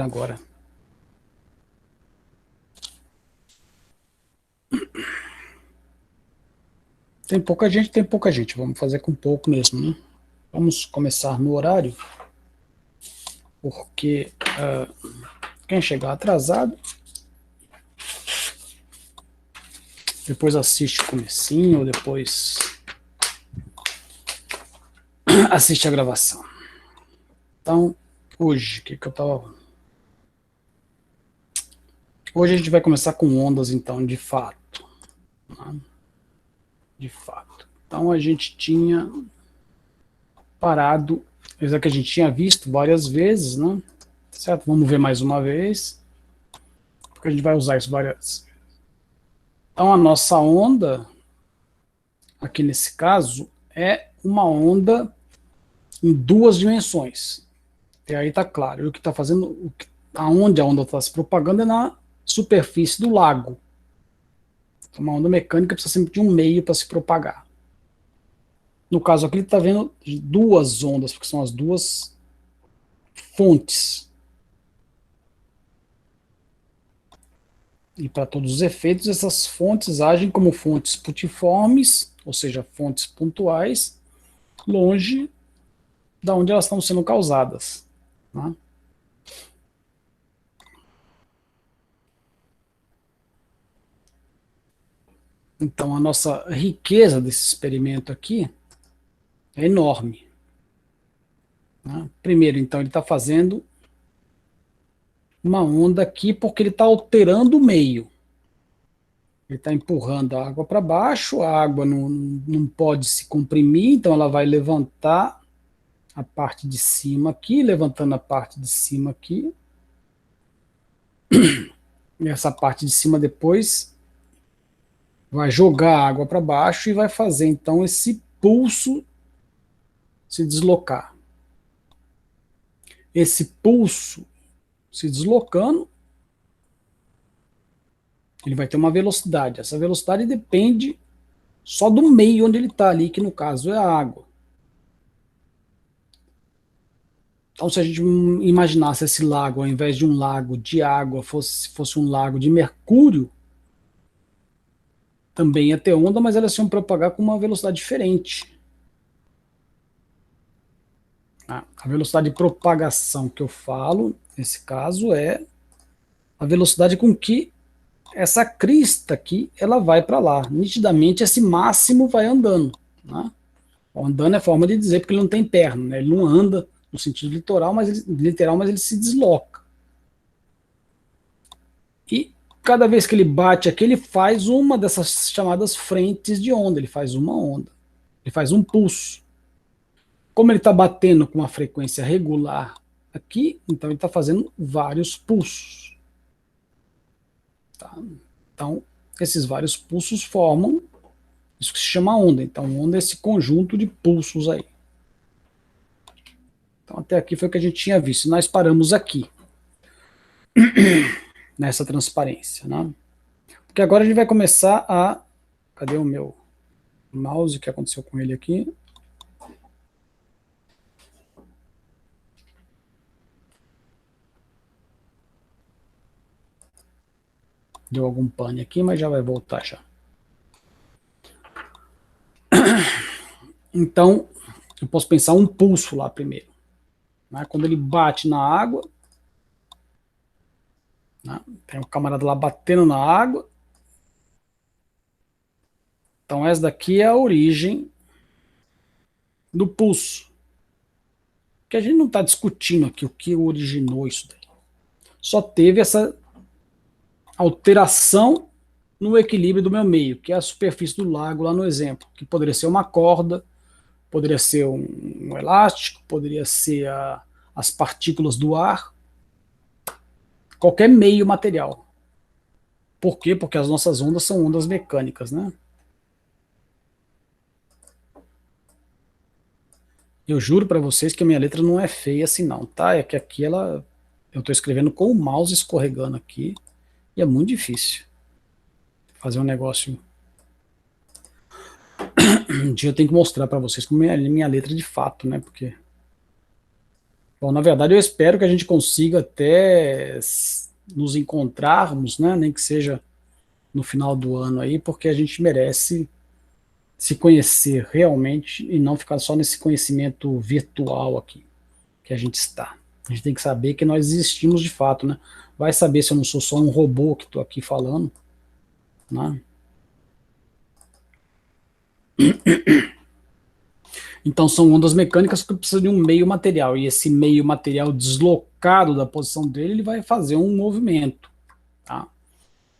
agora. Tem pouca gente, tem pouca gente. Vamos fazer com pouco mesmo, né? Vamos começar no horário, porque quem chegar atrasado, depois assiste o comecinho, ou depois assiste a gravação. Então, hoje, o que eu tava... Hoje a gente vai começar com ondas, então, de fato. Né? De fato. Então, a gente tinha parado, apesar que a gente tinha visto várias vezes, né? Certo? Vamos ver mais uma vez, porque a gente vai usar isso várias vezes. Então, a nossa onda, aqui nesse caso, é uma onda em duas dimensões. E aí tá claro, o que está fazendo, aonde a onda está se propagando é na superfície do lago. Então, uma onda mecânica precisa sempre de um meio para se propagar. No caso aqui, ele está vendo duas ondas, porque são as duas fontes. E para todos os efeitos, essas fontes agem como fontes putiformes, ou seja, fontes pontuais, longe da onde elas estão sendo causadas. Né? Então, a nossa riqueza desse experimento aqui é enorme. Né? Primeiro, então, ele está fazendo uma onda aqui porque ele está alterando o meio. Ele está empurrando a água para baixo, a água não pode se comprimir, então ela vai levantar a parte de cima aqui, levantando a parte de cima aqui. E essa parte de cima depois vai jogar a água para baixo e vai fazer então esse pulso se deslocar. Esse pulso se deslocando, ele vai ter uma velocidade. Essa velocidade depende só do meio onde ele está ali, que no caso é a água. Então, se a gente imaginasse esse lago, ao invés de um lago de água, fosse um lago de mercúrio, também ia ter onda, mas elas iam propagar com uma velocidade diferente. A velocidade de propagação que eu falo, nesse caso, é a velocidade com que essa crista aqui ela vai para lá. Nitidamente, esse máximo vai andando. Né? Andando é forma de dizer, porque ele não tem perna, né? Ele não anda no sentido literal, mas ele se desloca. E cada vez que ele bate aqui, ele faz uma dessas chamadas frentes de onda, ele faz uma onda, ele faz um pulso. Como ele está batendo com uma frequência regular aqui, então ele está fazendo vários pulsos. Tá? Então, esses vários pulsos formam isso que se chama onda. Então, onda é esse conjunto de pulsos aí. Então, até aqui foi o que a gente tinha visto. Nós paramos aqui, nessa transparência. Né? Porque agora a gente vai começar a... Cadê o meu mouse? O que aconteceu com ele aqui? Deu algum pane aqui, mas já vai voltar já. Então, eu posso pensar um pulso lá primeiro. Né? Quando ele bate na água, né? Tem um camarada lá batendo na água. Então, essa daqui é a origem do pulso. Que a gente não está discutindo aqui o que originou isso daí. Só teve essa alteração no equilíbrio do meu meio, que é a superfície do lago lá no exemplo, que poderia ser uma corda, poderia ser um elástico, poderia ser as partículas do ar, qualquer meio material. Por quê? Porque as nossas ondas são ondas mecânicas, né? Eu juro para vocês que a minha letra não é feia assim não, tá? É que aqui eu estou escrevendo com o mouse escorregando aqui e é muito difícil fazer um negócio. Um dia eu tenho que mostrar para vocês como é a minha letra de fato, né? Porque Bom, na verdade, eu espero que a gente consiga até nos encontrarmos, né? Nem que seja no final do ano aí, porque a gente merece se conhecer realmente e não ficar só nesse conhecimento virtual aqui que a gente está. A gente tem que saber que nós existimos de fato, né? Vai saber se eu não sou só um robô que estou aqui falando, né? Então são ondas mecânicas que precisam de um meio material, e esse meio material deslocado da posição dele, ele vai fazer um movimento, tá?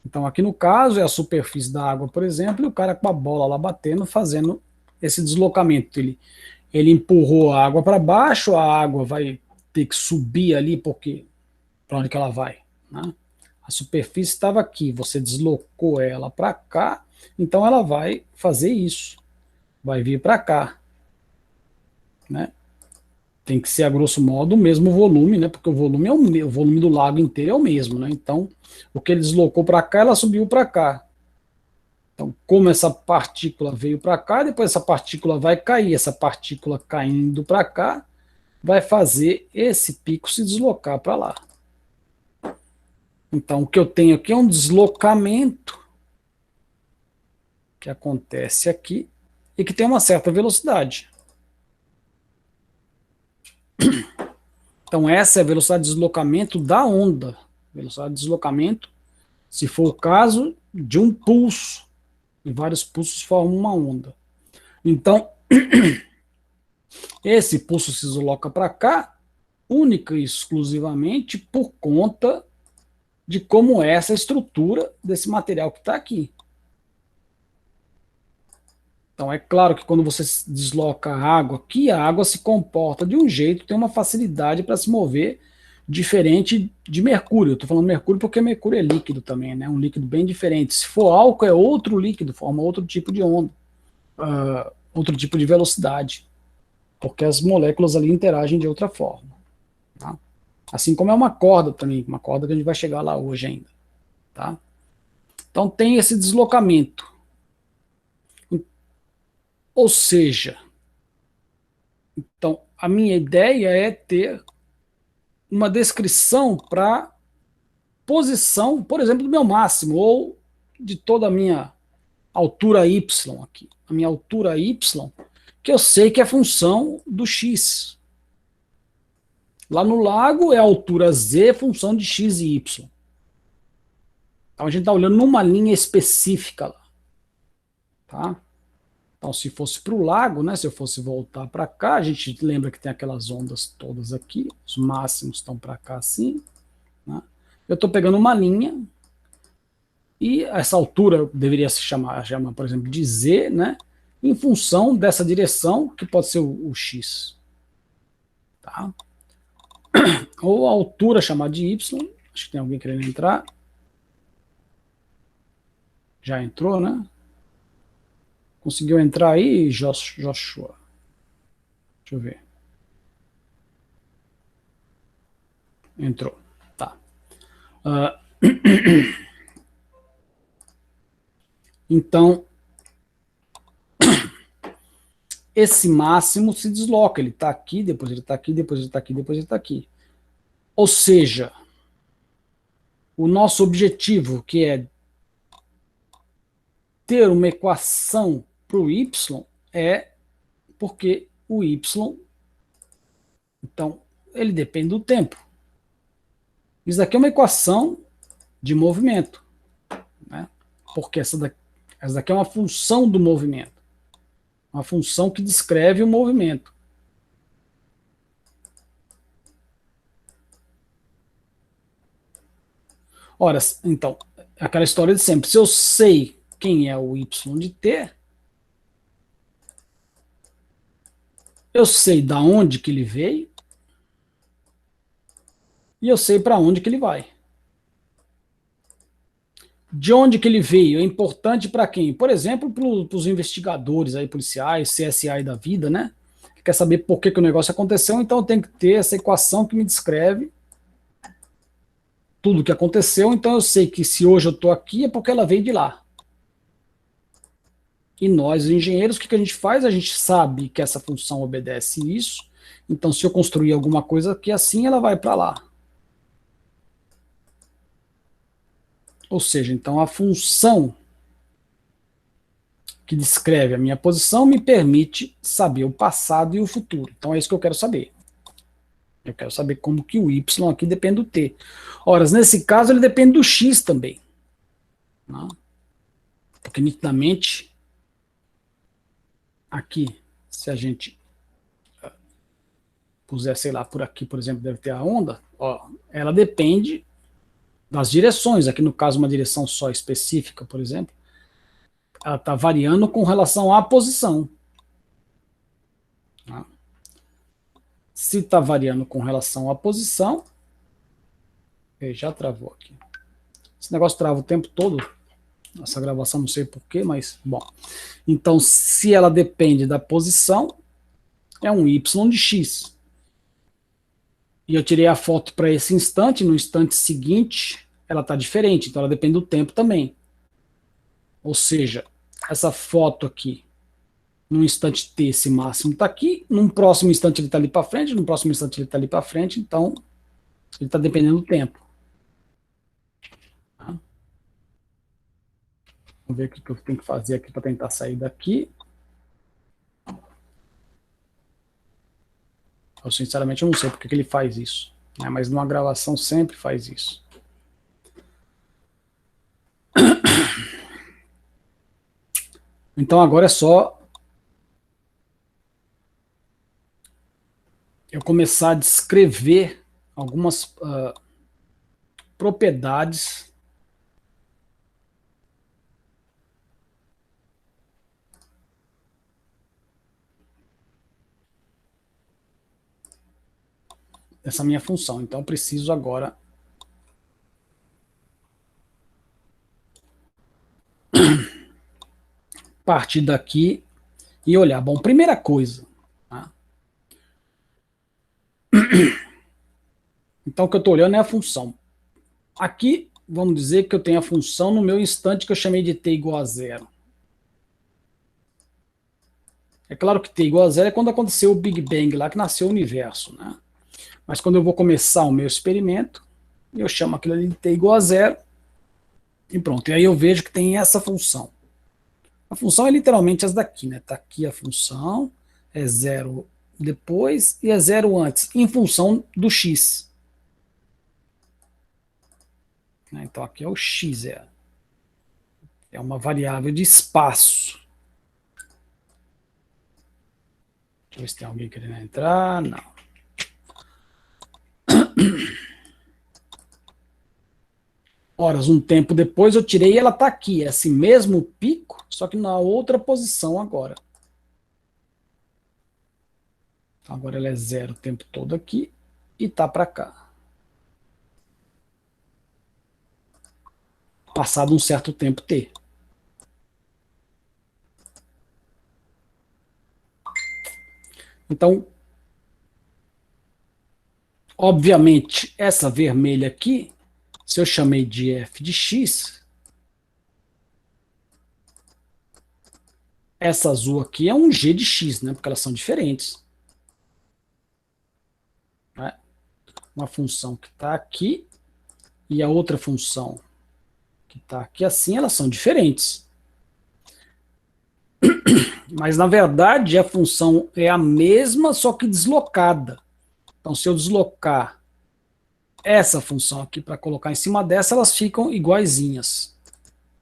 Então aqui no caso é a superfície da água, por exemplo, e o cara com a bola lá batendo, fazendo esse deslocamento. Ele empurrou a água para baixo, a água vai ter que subir ali, porque para onde que ela vai, né? A superfície estava aqui, você deslocou ela para cá, então ela vai fazer isso, vai vir para cá, né? Tem que ser, a grosso modo, o mesmo volume, né? Porque o volume o volume do lago inteiro é o mesmo, né? Então, o que ele deslocou para cá, ela subiu para cá. Então, como essa partícula veio para cá, depois essa partícula vai cair, essa partícula caindo para cá, vai fazer esse pico se deslocar para lá. Então, o que eu tenho aqui é um deslocamento que acontece aqui e que tem uma certa velocidade. Então, essa é a velocidade de deslocamento da onda. Velocidade de deslocamento, se for o caso, de um pulso. E vários pulsos formam uma onda. Então, esse pulso se desloca para cá, única e exclusivamente por conta de como é essa estrutura desse material que está aqui. Então, é claro que quando você desloca a água aqui, a água se comporta de um jeito, tem uma facilidade para se mover diferente de mercúrio. Eu estou falando mercúrio porque mercúrio é líquido também, né? Um líquido bem diferente. Se for álcool, é outro líquido, forma outro tipo de onda, outro tipo de velocidade, porque as moléculas ali interagem de outra forma. Tá? Assim como é uma corda também, uma corda que a gente vai chegar lá hoje ainda. Tá? Então tem esse deslocamento. Ou seja, então a minha ideia é ter uma descrição para posição, por exemplo, do meu máximo, ou de toda a minha altura y aqui. A minha altura y, que eu sei que é função do x. Lá no lago é a altura z, função de x e y. Então a gente está olhando numa linha específica lá. Tá? Então, se fosse para o lago, né, se eu fosse voltar para cá, a gente lembra que tem aquelas ondas todas aqui, os máximos estão para cá assim. Né? Eu estou pegando uma linha e essa altura deveria se chamar, por exemplo, de Z, né, em função dessa direção, que pode ser o X. Tá? Ou a altura chamada de Y, acho que tem alguém querendo entrar. Já entrou, né? Conseguiu entrar aí, Joshua? Deixa eu ver. Entrou. Tá. Então, esse máximo se desloca. Ele está aqui, depois ele está aqui, depois ele está aqui, depois ele está aqui. Ou seja, o nosso objetivo, que é ter uma equação para o y, é porque o y, então, ele depende do tempo. Isso daqui é uma equação de movimento, né? Porque essa daqui é uma função do movimento, uma função que descreve o movimento. Ora, então, aquela história de sempre, se eu sei quem é o y de t, eu sei da onde que ele veio e eu sei para onde que ele vai. De onde que ele veio é importante para quem? Por exemplo, para os investigadores aí, policiais, CSI da vida, né? Que quer saber por que o negócio aconteceu, então eu tenho que ter essa equação que me descreve tudo o que aconteceu, então eu sei que se hoje eu estou aqui é porque ela veio de lá. E nós, engenheiros, o que a gente faz? A gente sabe que essa função obedece isso, Então, se eu construir alguma coisa aqui assim, ela vai para lá. Ou seja, então a função que descreve a minha posição me permite saber o passado e o futuro. Então é isso que eu quero saber. Eu quero saber como que o y aqui depende do t. Ora, nesse caso ele depende do x também. Né? Porque nitidamente, aqui, se a gente puser, sei lá, por aqui, por exemplo, deve ter a onda, ó, ela depende das direções. Aqui no caso uma direção só específica, por exemplo, ela está variando com relação à posição. Né? Se está variando com relação à posição, já travou aqui. Esse negócio trava o tempo todo, essa gravação não sei porquê, mas bom. Então, se ela depende da posição, é um y de x. E eu tirei a foto para esse instante, no instante seguinte, ela está diferente, então ela depende do tempo também. Ou seja, essa foto aqui, num instante t, esse máximo está aqui, num próximo instante ele está ali para frente, num próximo instante ele está ali para frente, então ele está dependendo do tempo. Tá? Vamos ver o que eu tenho que fazer aqui para tentar sair daqui. Eu sinceramente não sei porque que ele faz isso, né? Mas numa gravação sempre faz isso. Então agora é só eu começar a descrever algumas propriedades dessa minha função. Então eu preciso agora partir daqui e olhar. Bom, primeira coisa. Tá? Então o que eu estou olhando é a função. Aqui, vamos dizer que eu tenho a função no meu instante que eu chamei de t igual a zero. É claro que t igual a zero é quando aconteceu o Big Bang lá, que nasceu o universo. Né? Mas quando eu vou começar o meu experimento, eu chamo aquilo ali de t igual a zero e pronto. E aí eu vejo que tem essa função. A função é literalmente essa daqui, né? Tá aqui a função, é zero depois e é zero antes, em função do x. Então aqui é o x, é uma variável de espaço. Deixa eu ver se tem alguém querendo entrar. Não. Horas, um tempo depois eu tirei e ela está aqui, é esse mesmo pico, só que na outra posição agora. Então, agora ela é zero o tempo todo aqui e tá para cá. Passado um certo tempo t. Então, obviamente, essa vermelha aqui, se eu chamei de f de x, essa azul aqui é um g de x, né? Porque elas são diferentes. Né? Uma função que está aqui e a outra função que está aqui assim, elas são diferentes. Mas, na verdade, a função é a mesma, só que deslocada. Então, se eu deslocar essa função aqui para colocar em cima dessa, elas ficam iguaizinhas.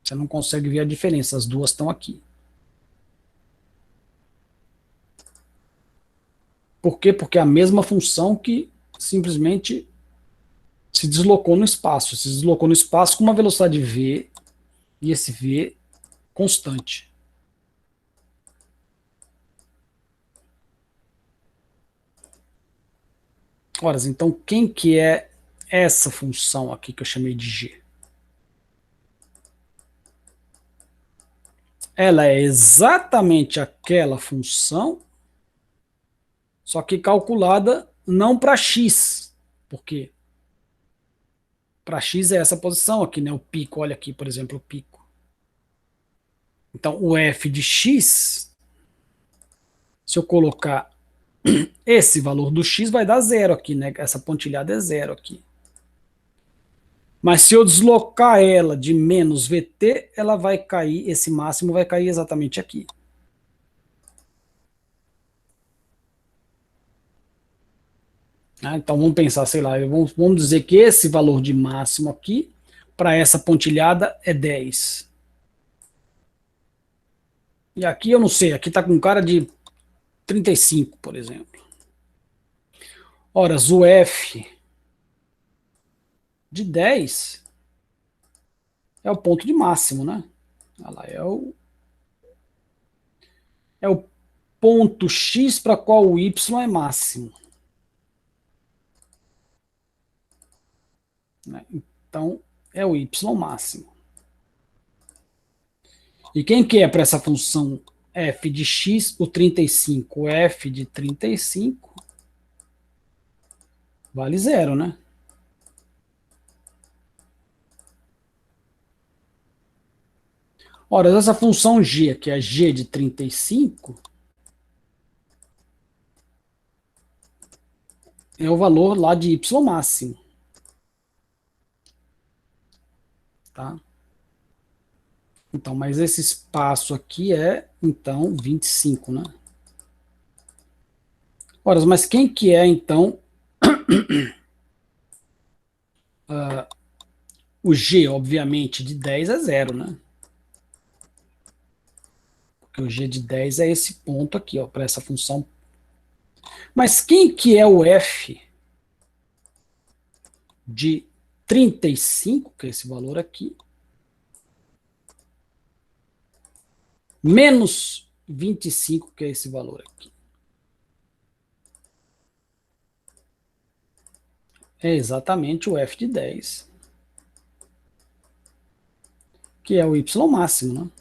Você não consegue ver a diferença, as duas estão aqui. Por quê? Porque é a mesma função que simplesmente se deslocou no espaço. Se deslocou no espaço com uma velocidade v, e esse v constante. Ora, então quem que é essa função aqui que eu chamei de g? Ela é exatamente aquela função, só que calculada não para x. Por quê? Para x é essa posição aqui, né? O pico, olha aqui, por exemplo, o pico. Então, o f de x, se eu colocar esse valor do x vai dar zero aqui, né? Essa pontilhada é zero aqui. Mas se eu deslocar ela de menos VT, ela vai cair, esse máximo vai cair exatamente aqui. Então vamos pensar, sei lá, vamos dizer que esse valor de máximo aqui, para essa pontilhada, é 10. E aqui eu não sei, aqui está com cara de 35, por exemplo. Ora, o F de 10 é o ponto de máximo, né? Olha lá, é o ponto X para qual o Y é máximo. Né? Então, é o Y máximo. E quem que é para essa função f de x, o 35? O f de 35 vale zero, né? Ora, essa função g, que é g de 35, é o valor lá de y máximo. Tá? Então, mas esse espaço aqui é, então, 25, né? Ora, mas quem que é, então, o g, obviamente, de 10 é zero, né? Porque o g de 10 é esse ponto aqui, ó, para essa função. Mas quem que é o f de 35, que é esse valor aqui, menos 25, que é esse valor aqui? É exatamente o f de 10, que é o y máximo, né?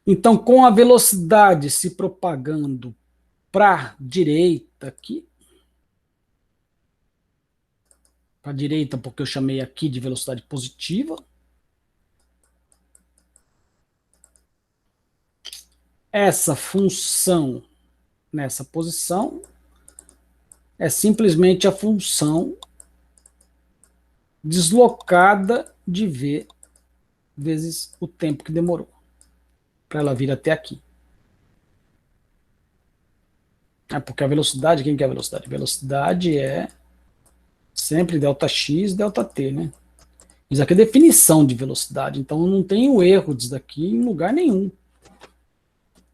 Então, com a velocidade se propagando para a direita aqui, para a direita porque eu chamei aqui de velocidade positiva, essa função nessa posição é simplesmente a função deslocada de v vezes o tempo que demorou para ela vir até aqui. Porque a velocidade, quem que é a velocidade? A velocidade é sempre ΔX, ΔT, né? Isso aqui é definição de velocidade, então eu não tenho erro disso daqui em lugar nenhum.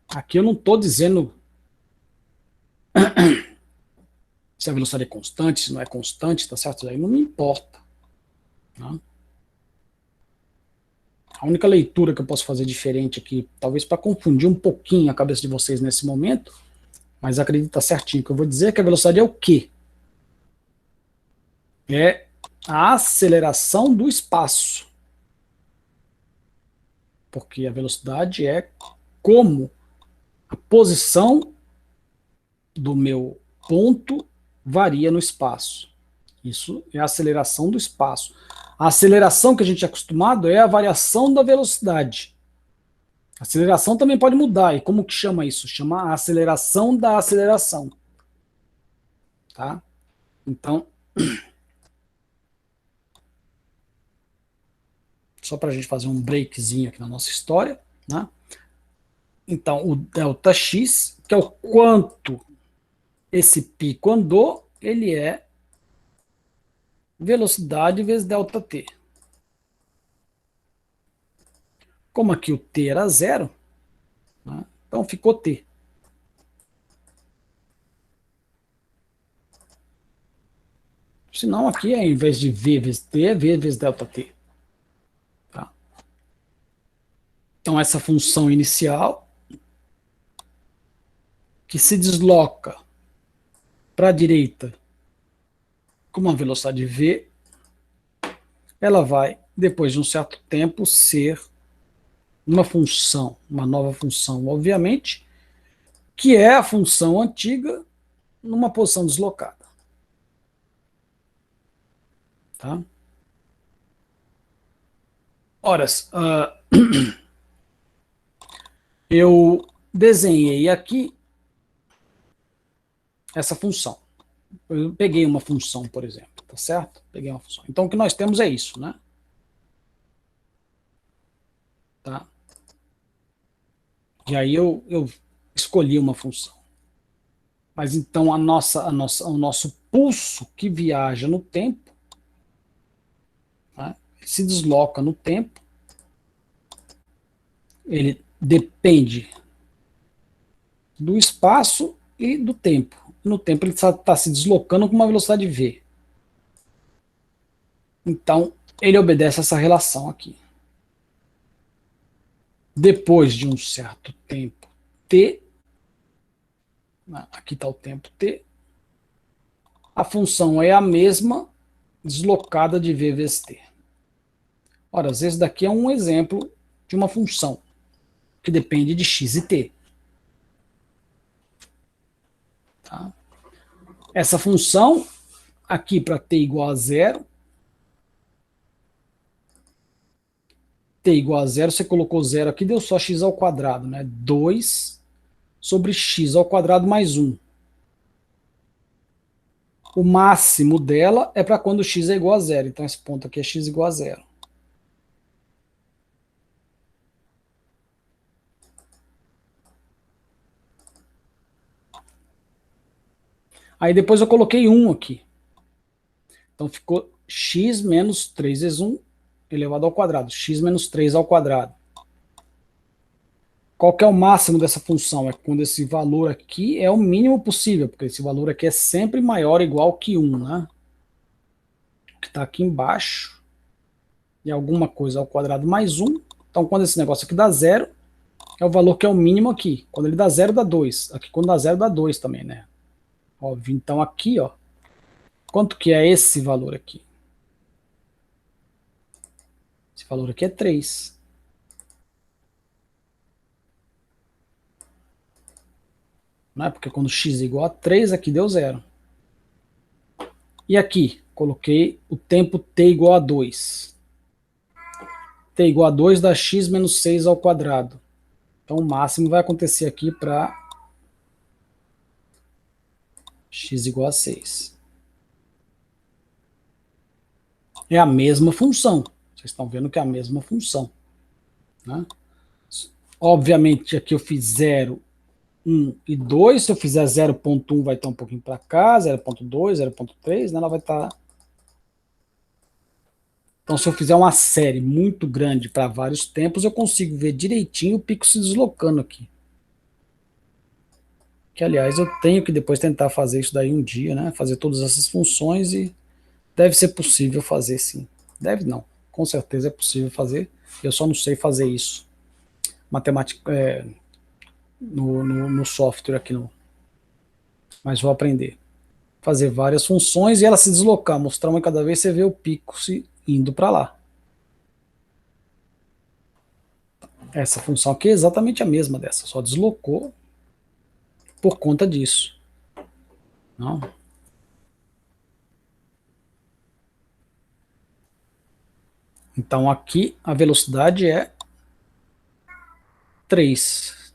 Aqui eu não estou dizendo se a velocidade é constante, se não é constante, tá certo? Isso aí não me importa. Tá? A única leitura que eu posso fazer diferente aqui, talvez para confundir um pouquinho a cabeça de vocês nesse momento, mas acredita certinho que eu vou dizer que a velocidade é o quê? É a aceleração do espaço. Porque a velocidade é como a posição do meu ponto varia no espaço. Isso é a aceleração do espaço. A aceleração que a gente é acostumado é a variação da velocidade. A aceleração também pode mudar. E como que chama isso? Chama a aceleração da aceleração. Tá? Então, só para a gente fazer um breakzinho aqui na nossa história, né? Então, o ΔX, que é o quanto esse pico andou, ele é velocidade vezes ΔT. Como aqui o T era zero, né? Então ficou T. Senão aqui, em vez de V vezes T, é V vezes ΔT. Tá? Então essa função inicial, que se desloca para a direita com uma velocidade V, ela vai, depois de um certo tempo, ser uma função, uma nova função, obviamente, que é a função antiga numa posição deslocada. Tá? Ora, eu desenhei aqui essa função. Eu peguei uma função, por exemplo, tá certo? Peguei uma função. Então, o que nós temos é isso, né? Tá? E aí eu escolhi uma função. Mas então o nosso pulso que viaja no tempo, né, se desloca no tempo, ele depende do espaço e do tempo. No tempo ele está se deslocando com uma velocidade v. Então ele obedece a essa relação aqui. Depois de um certo tempo t, aqui está o tempo t, a função é a mesma deslocada de v vezes t. Ora, às vezes daqui é um exemplo de uma função que depende de x e t. Tá? Essa função, aqui para t igual a zero, t igual a zero, você colocou zero aqui, deu só x ao quadrado, né? 2 sobre x ao quadrado mais 1. O máximo dela é para quando x é igual a zero, então esse ponto aqui é x igual a zero. Aí depois eu coloquei 1 aqui. Então ficou x menos 3 vezes 1 elevado ao quadrado. X menos 3 ao quadrado. Qual que é o máximo dessa função? É quando esse valor aqui é o mínimo possível, porque esse valor aqui é sempre maior ou igual que 1, né? Que está aqui embaixo. E alguma coisa ao quadrado mais 1. Então quando esse negócio aqui dá zero, é o valor que é o mínimo aqui. Quando ele dá zero, dá 2. Aqui quando dá zero, dá 2 também, né? Óbvio. Então aqui, ó, quanto que é esse valor aqui? Esse valor aqui é 3. Né? Porque quando x é igual a 3, aqui deu zero. E aqui, coloquei o tempo t igual a 2. T igual a 2 dá x menos 6 ao quadrado. Então o máximo vai acontecer aqui para x igual a 6. É a mesma função. Vocês estão vendo que é a mesma função. Né? Obviamente aqui eu fiz 0, 1 e 2. Se eu fizer 0.1 vai estar um pouquinho para cá, 0.2, 0.3, né? Ela vai estar... Então se eu fizer uma série muito grande para vários tempos, eu consigo ver direitinho o pico se deslocando aqui. Que aliás eu tenho que depois tentar fazer isso daí um dia, né? Fazer todas essas funções e deve ser possível fazer sim. Deve não, com certeza é possível fazer. Eu só não sei fazer isso. Matemática no software aqui, mas vou aprender. Fazer várias funções e ela se deslocar, mostrar uma cada vez, você vê o pico se indo para lá. Essa função aqui é exatamente a mesma dessa, só deslocou por conta disso. Não? Então aqui a velocidade é 3.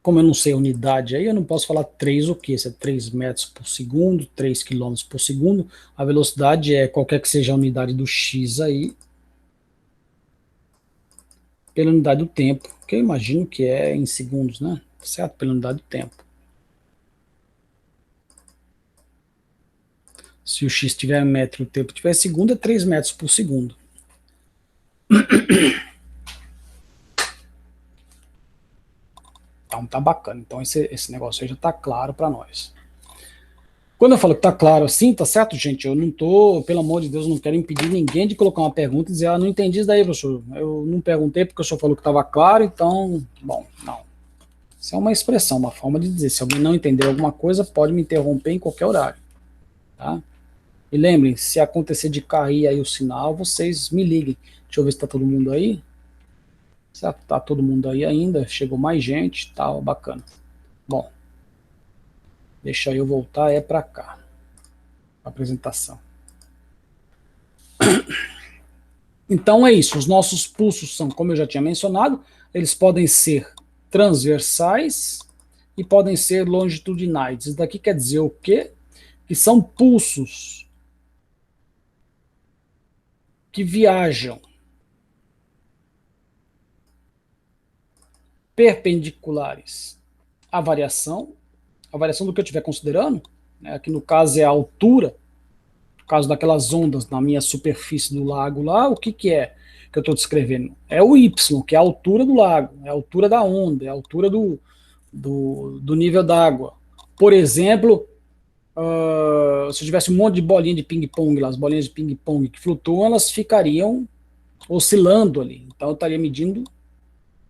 Como eu não sei a unidade aí, eu não posso falar 3 o quê? Se é 3 metros por segundo, 3 quilômetros por segundo. A velocidade é qualquer que seja a unidade do x aí, pela unidade do tempo, que eu imagino que é em segundos, né? Certo? Pela unidade do tempo. Se o x tiver metro e o tempo tiver segundo, é 3 metros por segundo. Então tá bacana. Então esse negócio aí já tá claro para nós. Quando eu falo que tá claro assim, tá certo, gente? Eu não tô, pelo amor de Deus, não quero impedir ninguém de colocar uma pergunta e dizer, não entendi isso daí, professor. Eu não perguntei porque o senhor falou que estava claro, então, bom, não. Isso é uma expressão, uma forma de dizer. Se alguém não entender alguma coisa, pode me interromper em qualquer horário. Tá? E lembrem, se acontecer de cair aí o sinal, vocês me liguem. Deixa eu ver se tá todo mundo aí. Certo? Tá todo mundo aí ainda. Chegou mais gente, tá bacana. Bom, deixa eu voltar para cá. Apresentação. Então é isso. Os nossos pulsos são, como eu já tinha mencionado, eles podem ser transversais e podem ser longitudinais. Isso daqui quer dizer o quê? Que são pulsos que viajam perpendiculares à variação, a variação do que eu estiver considerando, né, aqui no caso é a altura, no caso daquelas ondas na minha superfície do lago lá, o que, que é que eu estou descrevendo? É o Y, que é a altura do lago, é a altura da onda, é a altura do nível d'água. Por exemplo, se eu tivesse um monte de bolinha de ping-pong lá, as bolinhas de ping-pong que flutuam, elas ficariam oscilando ali. Então eu estaria medindo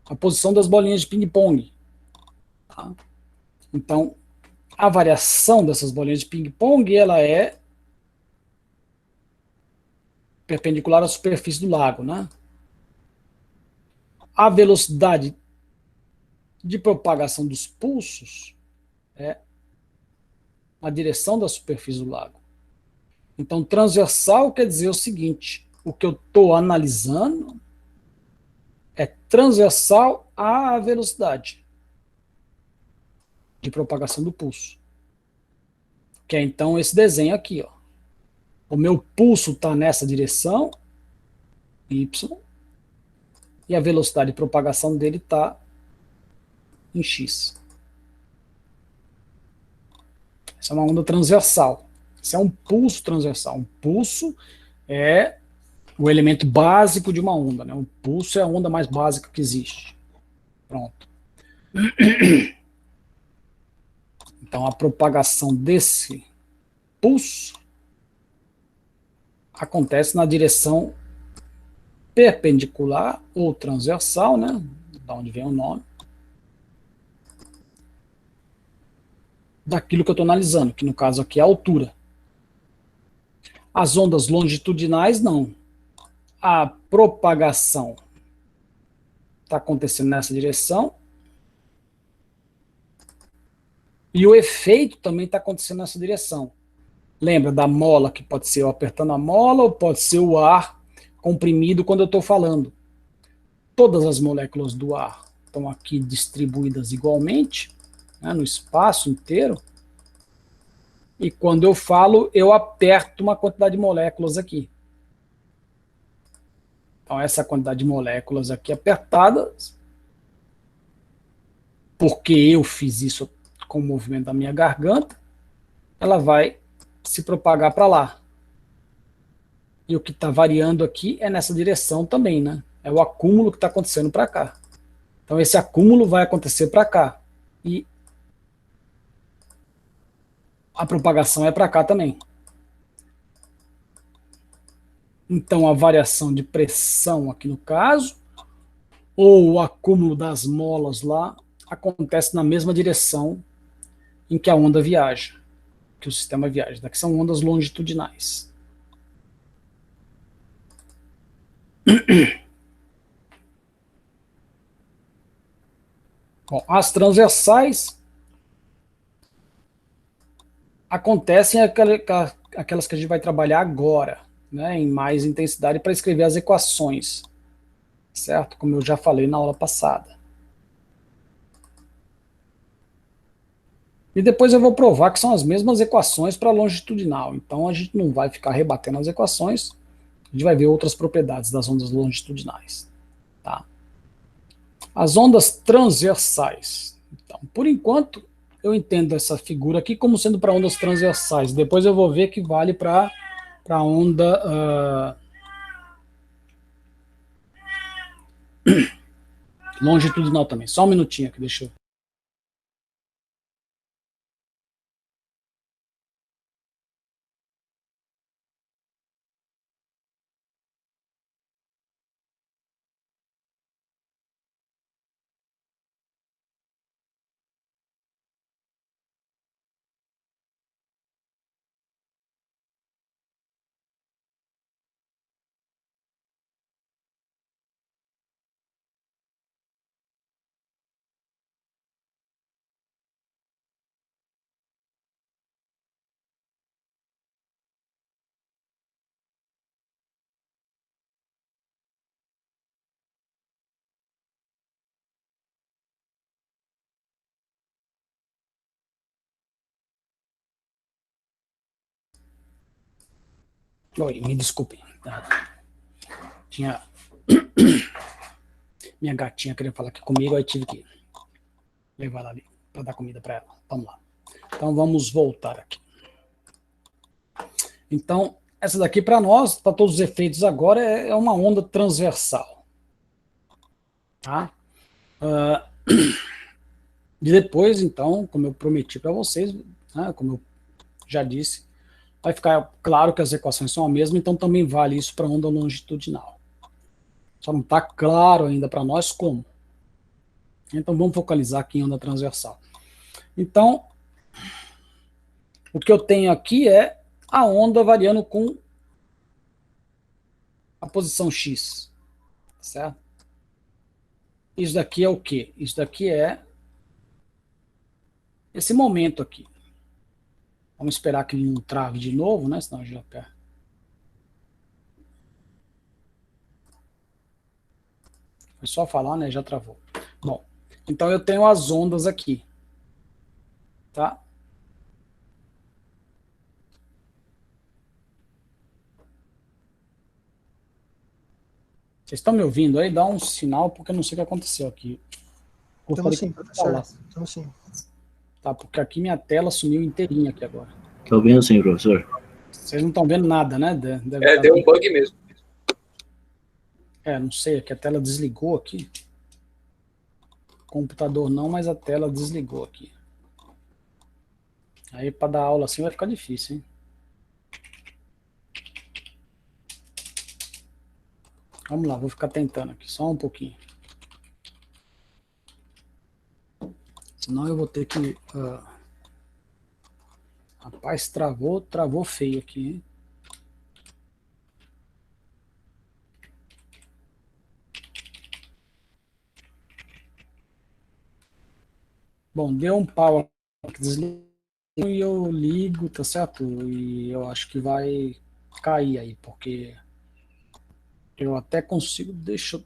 a posição das bolinhas de ping-pong. Tá? Então, a variação dessas bolinhas de ping-pong, ela é perpendicular à superfície do lago, né? A velocidade de propagação dos pulsos é a direção da superfície do lago. Então, transversal quer dizer o seguinte: o que eu estou analisando é transversal à velocidade de propagação do pulso. Que é então esse desenho aqui, ó. O meu pulso está nessa direção, y, e a velocidade de propagação dele está em x. Essa é uma onda transversal. Isso é um pulso transversal. Um pulso é o elemento básico de uma onda, né? Um pulso é a onda mais básica que existe. Pronto. Então a propagação desse pulso acontece na direção perpendicular ou transversal, né? Da onde vem o nome, daquilo que eu estou analisando, que no caso aqui é a altura. As ondas longitudinais, não. A propagação está acontecendo nessa direção e o efeito também está acontecendo nessa direção. Lembra da mola, que pode ser eu apertando a mola ou pode ser o ar comprimido quando eu estou falando. Todas as moléculas do ar estão aqui distribuídas igualmente, né, no espaço inteiro. E quando eu falo, eu aperto uma quantidade de moléculas aqui. Então, essa quantidade de moléculas aqui apertadas, porque eu fiz isso com o movimento da minha garganta, ela vai se propagar para lá. E o que está variando aqui é nessa direção também, né? É o acúmulo que está acontecendo para cá. Então, esse acúmulo vai acontecer para cá. E a propagação é para cá também. Então, a variação de pressão aqui no caso, ou o acúmulo das molas lá, acontece na mesma direção em que a onda viaja, que o sistema viaja. Daqui são ondas longitudinais. Bom, as transversais acontecem aquelas que a gente vai trabalhar agora, né, em mais intensidade para escrever as equações, certo? Como eu já falei na aula passada. E depois eu vou provar que são as mesmas equações para longitudinal. Então a gente não vai ficar rebatendo as equações, a gente vai ver outras propriedades das ondas longitudinais. Tá? As ondas transversais. Então, por enquanto, eu entendo essa figura aqui como sendo para ondas transversais. Depois eu vou ver que vale para onda longitudinal também. Só um minutinho aqui, deixa eu Oi, me desculpem. Tinha minha gatinha querendo falar aqui comigo, aí tive que levar ela ali para dar comida para ela. Vamos lá. Então vamos voltar aqui. Então, essa daqui para nós, para todos os efeitos agora, é uma onda transversal. Tá? E depois, então, como eu prometi para vocês, né, como eu já disse, vai ficar claro que as equações são a mesma, então também vale isso para onda longitudinal. Só não está claro ainda para nós como. Então vamos focalizar aqui em onda transversal. Então, o que eu tenho aqui é a onda variando com a posição x, certo? Isso daqui é o quê? Isso daqui é esse momento aqui. Vamos esperar que ele não trave de novo, né? Senão já perde. Foi só falar, né? Já travou. Bom, então eu tenho as ondas aqui, tá? Vocês estão me ouvindo aí? Dá um sinal, porque eu não sei o que aconteceu aqui. Estamos Gostaria sim, que professor. falasse. Estamos sim. Tá, porque aqui minha tela sumiu inteirinha aqui agora. Tô ouvindo sim, professor. Vocês não estão vendo nada, né? Deve É, estar deu um bug mesmo. não sei, aqui a tela desligou aqui. Computador não, mas a tela desligou aqui. Aí para dar aula assim vai ficar difícil, hein? Vamos lá, vou ficar tentando aqui, só um pouquinho. Senão eu vou ter que... Rapaz, travou feio aqui, hein? Bom, deu um pau aqui, desligou e eu ligo, tá certo? E eu acho que vai cair aí, porque eu até consigo... Deixa eu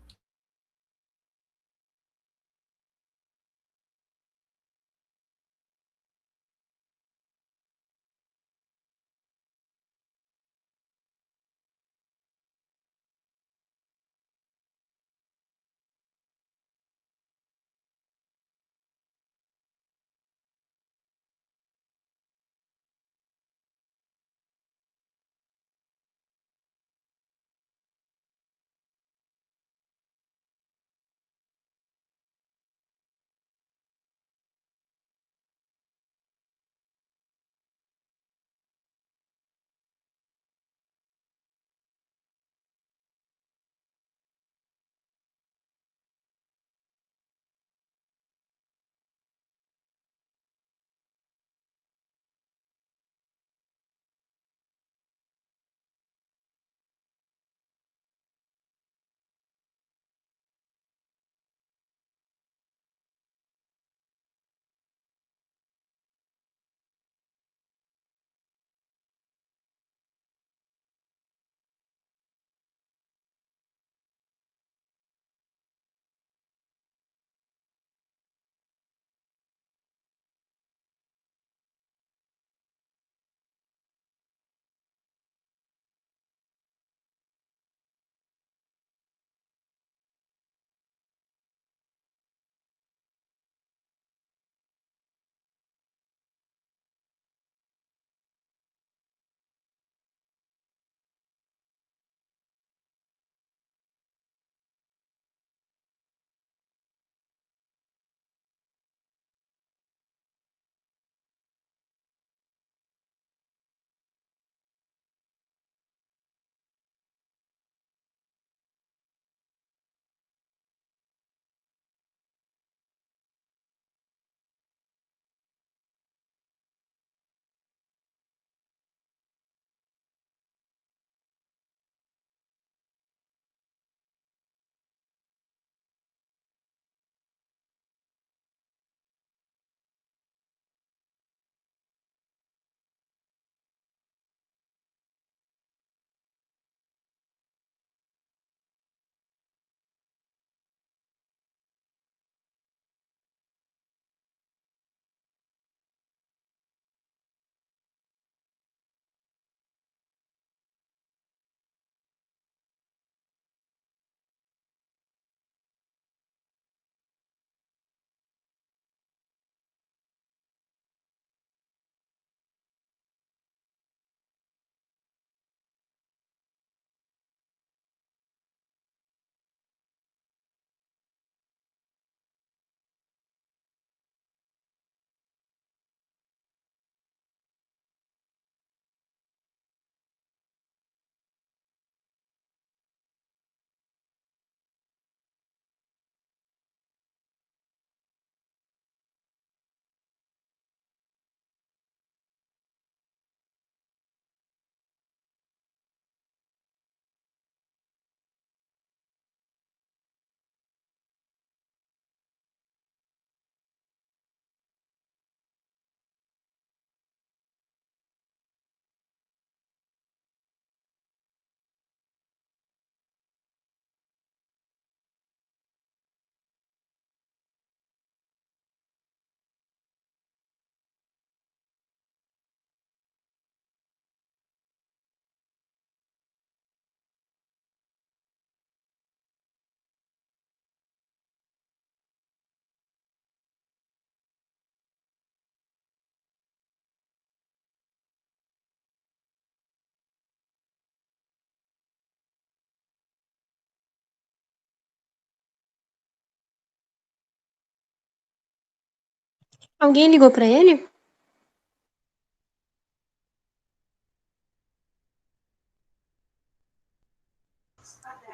Alguém ligou pra ele?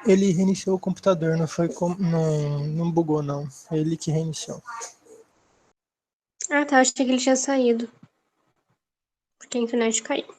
Ele reiniciou o computador, não foi não bugou não. Ele que reiniciou. Ah, tá. Achei que ele tinha saído. Porque a internet caiu.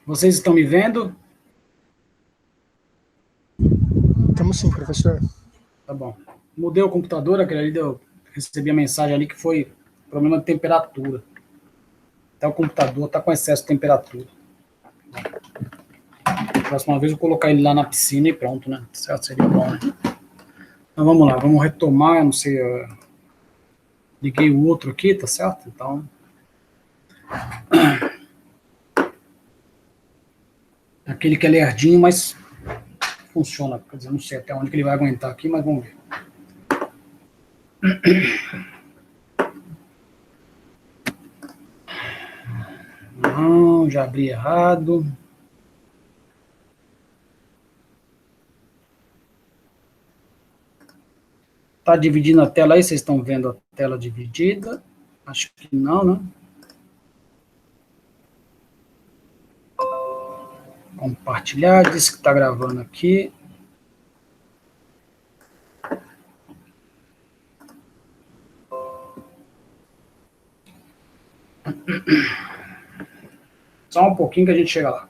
Vocês estão me vendo? Estamos sim, professor. Tá bom. Mudei o computador, aquele ali recebi a mensagem ali que foi problema de temperatura. Até o computador está com excesso de temperatura. Próxima vez eu vou colocar ele lá na piscina e pronto, né? Certo? Seria bom, né? Então vamos lá, vamos retomar, não sei, liguei o outro aqui, tá certo? Então, aquele que é lerdinho, mas funciona, quer dizer, não sei até onde que ele vai aguentar aqui, mas vamos ver. Não, já abri errado. Tá dividindo a tela aí, vocês estão vendo a tela dividida? Acho que não, né? Compartilhar, disse que está gravando aqui. Só um pouquinho que a gente chega lá.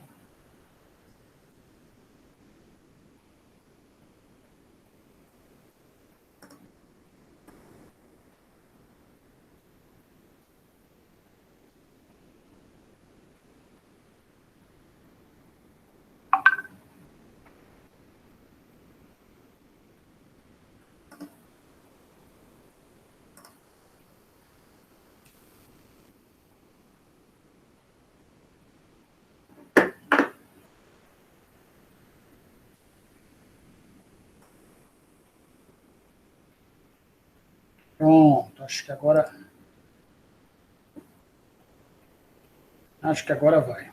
Pronto, acho que agora vai.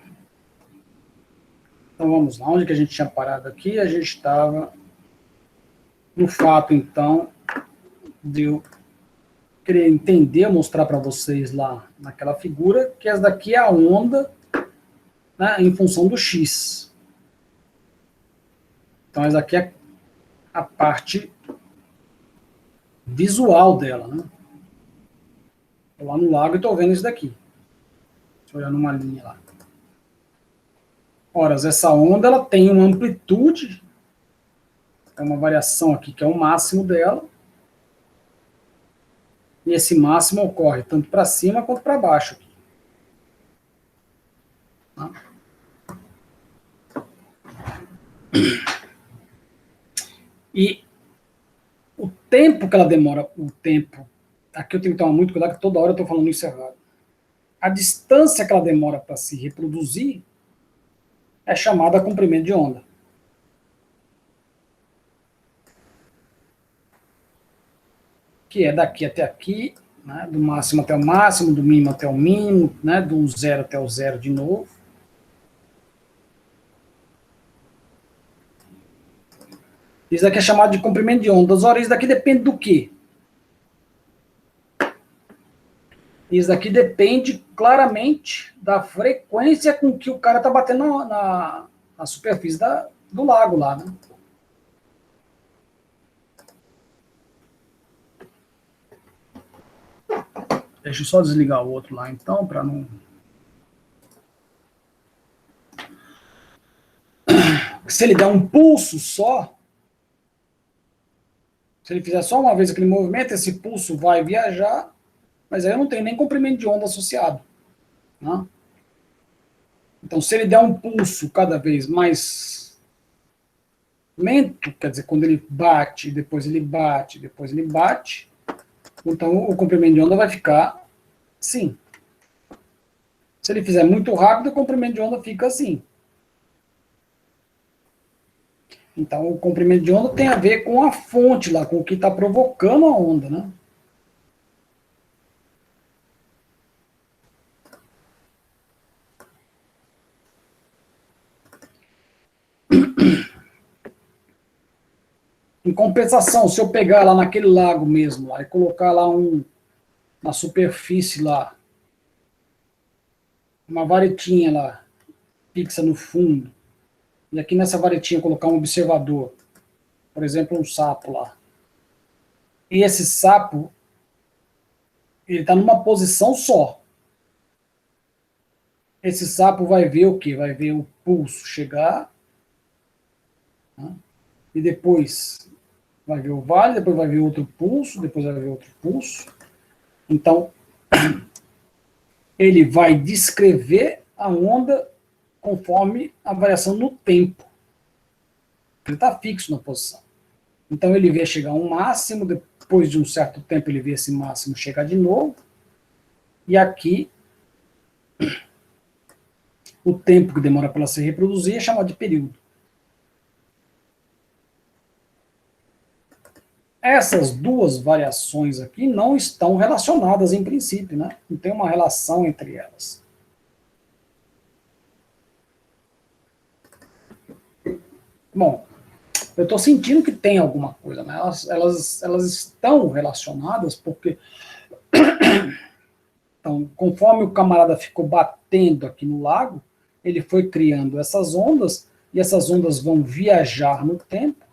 Então vamos lá, onde que a gente tinha parado aqui? A gente estava no fato, então, de eu querer entender, mostrar para vocês lá naquela figura, que essa daqui é a onda, né, em função do x. Então essa daqui é a parte visual dela, né? Estou lá no lago e estou vendo isso daqui. Estou olhando uma linha lá. Ora, essa onda ela tem uma amplitude, é uma variação aqui que é o máximo dela, e esse máximo ocorre tanto para cima quanto para baixo. Tá? E o tempo que ela demora, aqui eu tenho que tomar muito cuidado, que toda hora eu estou falando isso errado. a distância que ela demora para se reproduzir é chamada comprimento de onda. Que é daqui até aqui, né, do máximo até o máximo, do mínimo até o mínimo, né, do zero até o zero de novo. Isso daqui é chamado de comprimento de ondas. Ora, isso daqui depende do quê? Isso daqui depende claramente da frequência com que o cara está batendo na superfície do lago lá, né? Deixa eu só desligar o outro lá, então, para não... Se ele der um pulso só, se ele fizer só uma vez aquele movimento, esse pulso vai viajar, mas aí eu não tenho nem comprimento de onda associado, né? Então, se ele der um pulso cada vez mais lento, quer dizer, quando ele bate, depois ele bate, depois ele bate, então o comprimento de onda vai ficar assim. Se ele fizer muito rápido, o comprimento de onda fica assim. Então, o comprimento de onda tem a ver com a fonte lá, com o que está provocando a onda, né? Em compensação, se eu pegar lá naquele lago mesmo, lá, e colocar lá na superfície lá, uma varetinha lá, fixa no fundo, e aqui nessa varetinha colocar um observador, por exemplo, um sapo lá. E esse sapo, ele está numa posição só. Esse sapo vai ver o quê? Vai ver o pulso chegar, né? E depois vai ver o vale, depois vai ver outro pulso, depois vai ver outro pulso. Então, ele vai descrever a onda conforme a variação no tempo. Ele está fixo na posição. Então, ele vê chegar um máximo, depois de um certo tempo ele vê esse máximo chegar de novo, e aqui o tempo que demora para ela se reproduzir é chamado de período. Essas duas variações aqui não estão relacionadas em princípio, né? Não tem uma relação entre elas. Bom, eu estou sentindo que tem alguma coisa, né? Elas estão relacionadas porque então, conforme o camarada ficou batendo aqui no lago, ele foi criando essas ondas, e essas ondas vão viajar no tempo.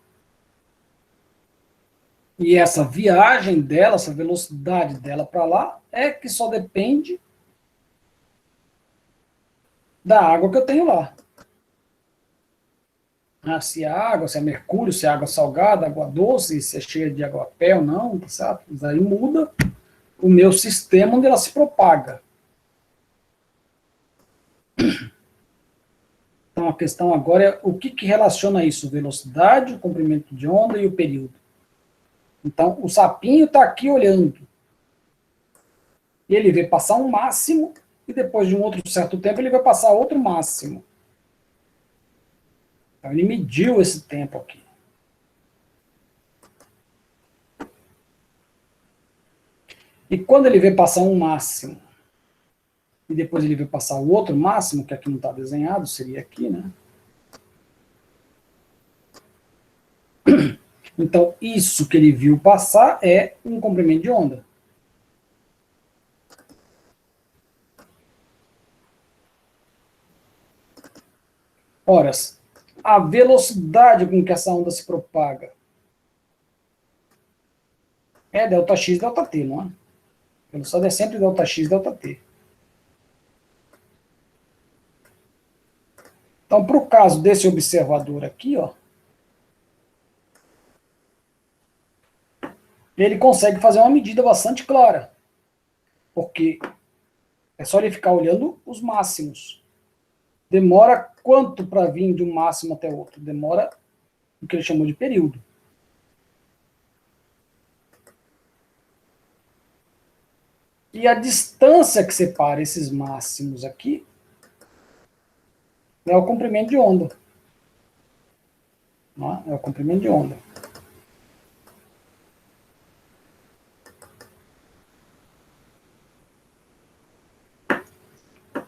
E essa viagem dela, essa velocidade dela para lá, é que só depende da água que eu tenho lá. Se é água, se é mercúrio, se é água salgada, água doce, se é cheia de água-pé ou não, tá certo? Isso aí muda o meu sistema onde ela se propaga. Então a questão agora é o que relaciona isso? Velocidade, o comprimento de onda e o período. Então o sapinho está aqui olhando. E ele vê passar um máximo e depois de um outro certo tempo ele vai passar outro máximo. Então ele mediu esse tempo aqui. E quando ele vê passar um máximo, e depois ele vê passar o outro máximo, que aqui não está desenhado, seria aqui, né? Então, isso que ele viu passar é um comprimento de onda. Ora, a velocidade com que essa onda se propaga é ΔX, ΔT, não é? A velocidade é sempre ΔX, ΔT. Então, para o caso desse observador aqui, ó, ele consegue fazer uma medida bastante clara. Porque é só ele ficar olhando os máximos. Demora quanto para vir de um máximo até outro? Demora o que ele chamou de período. E a distância que separa esses máximos aqui é o comprimento de onda. Né? É o comprimento de onda.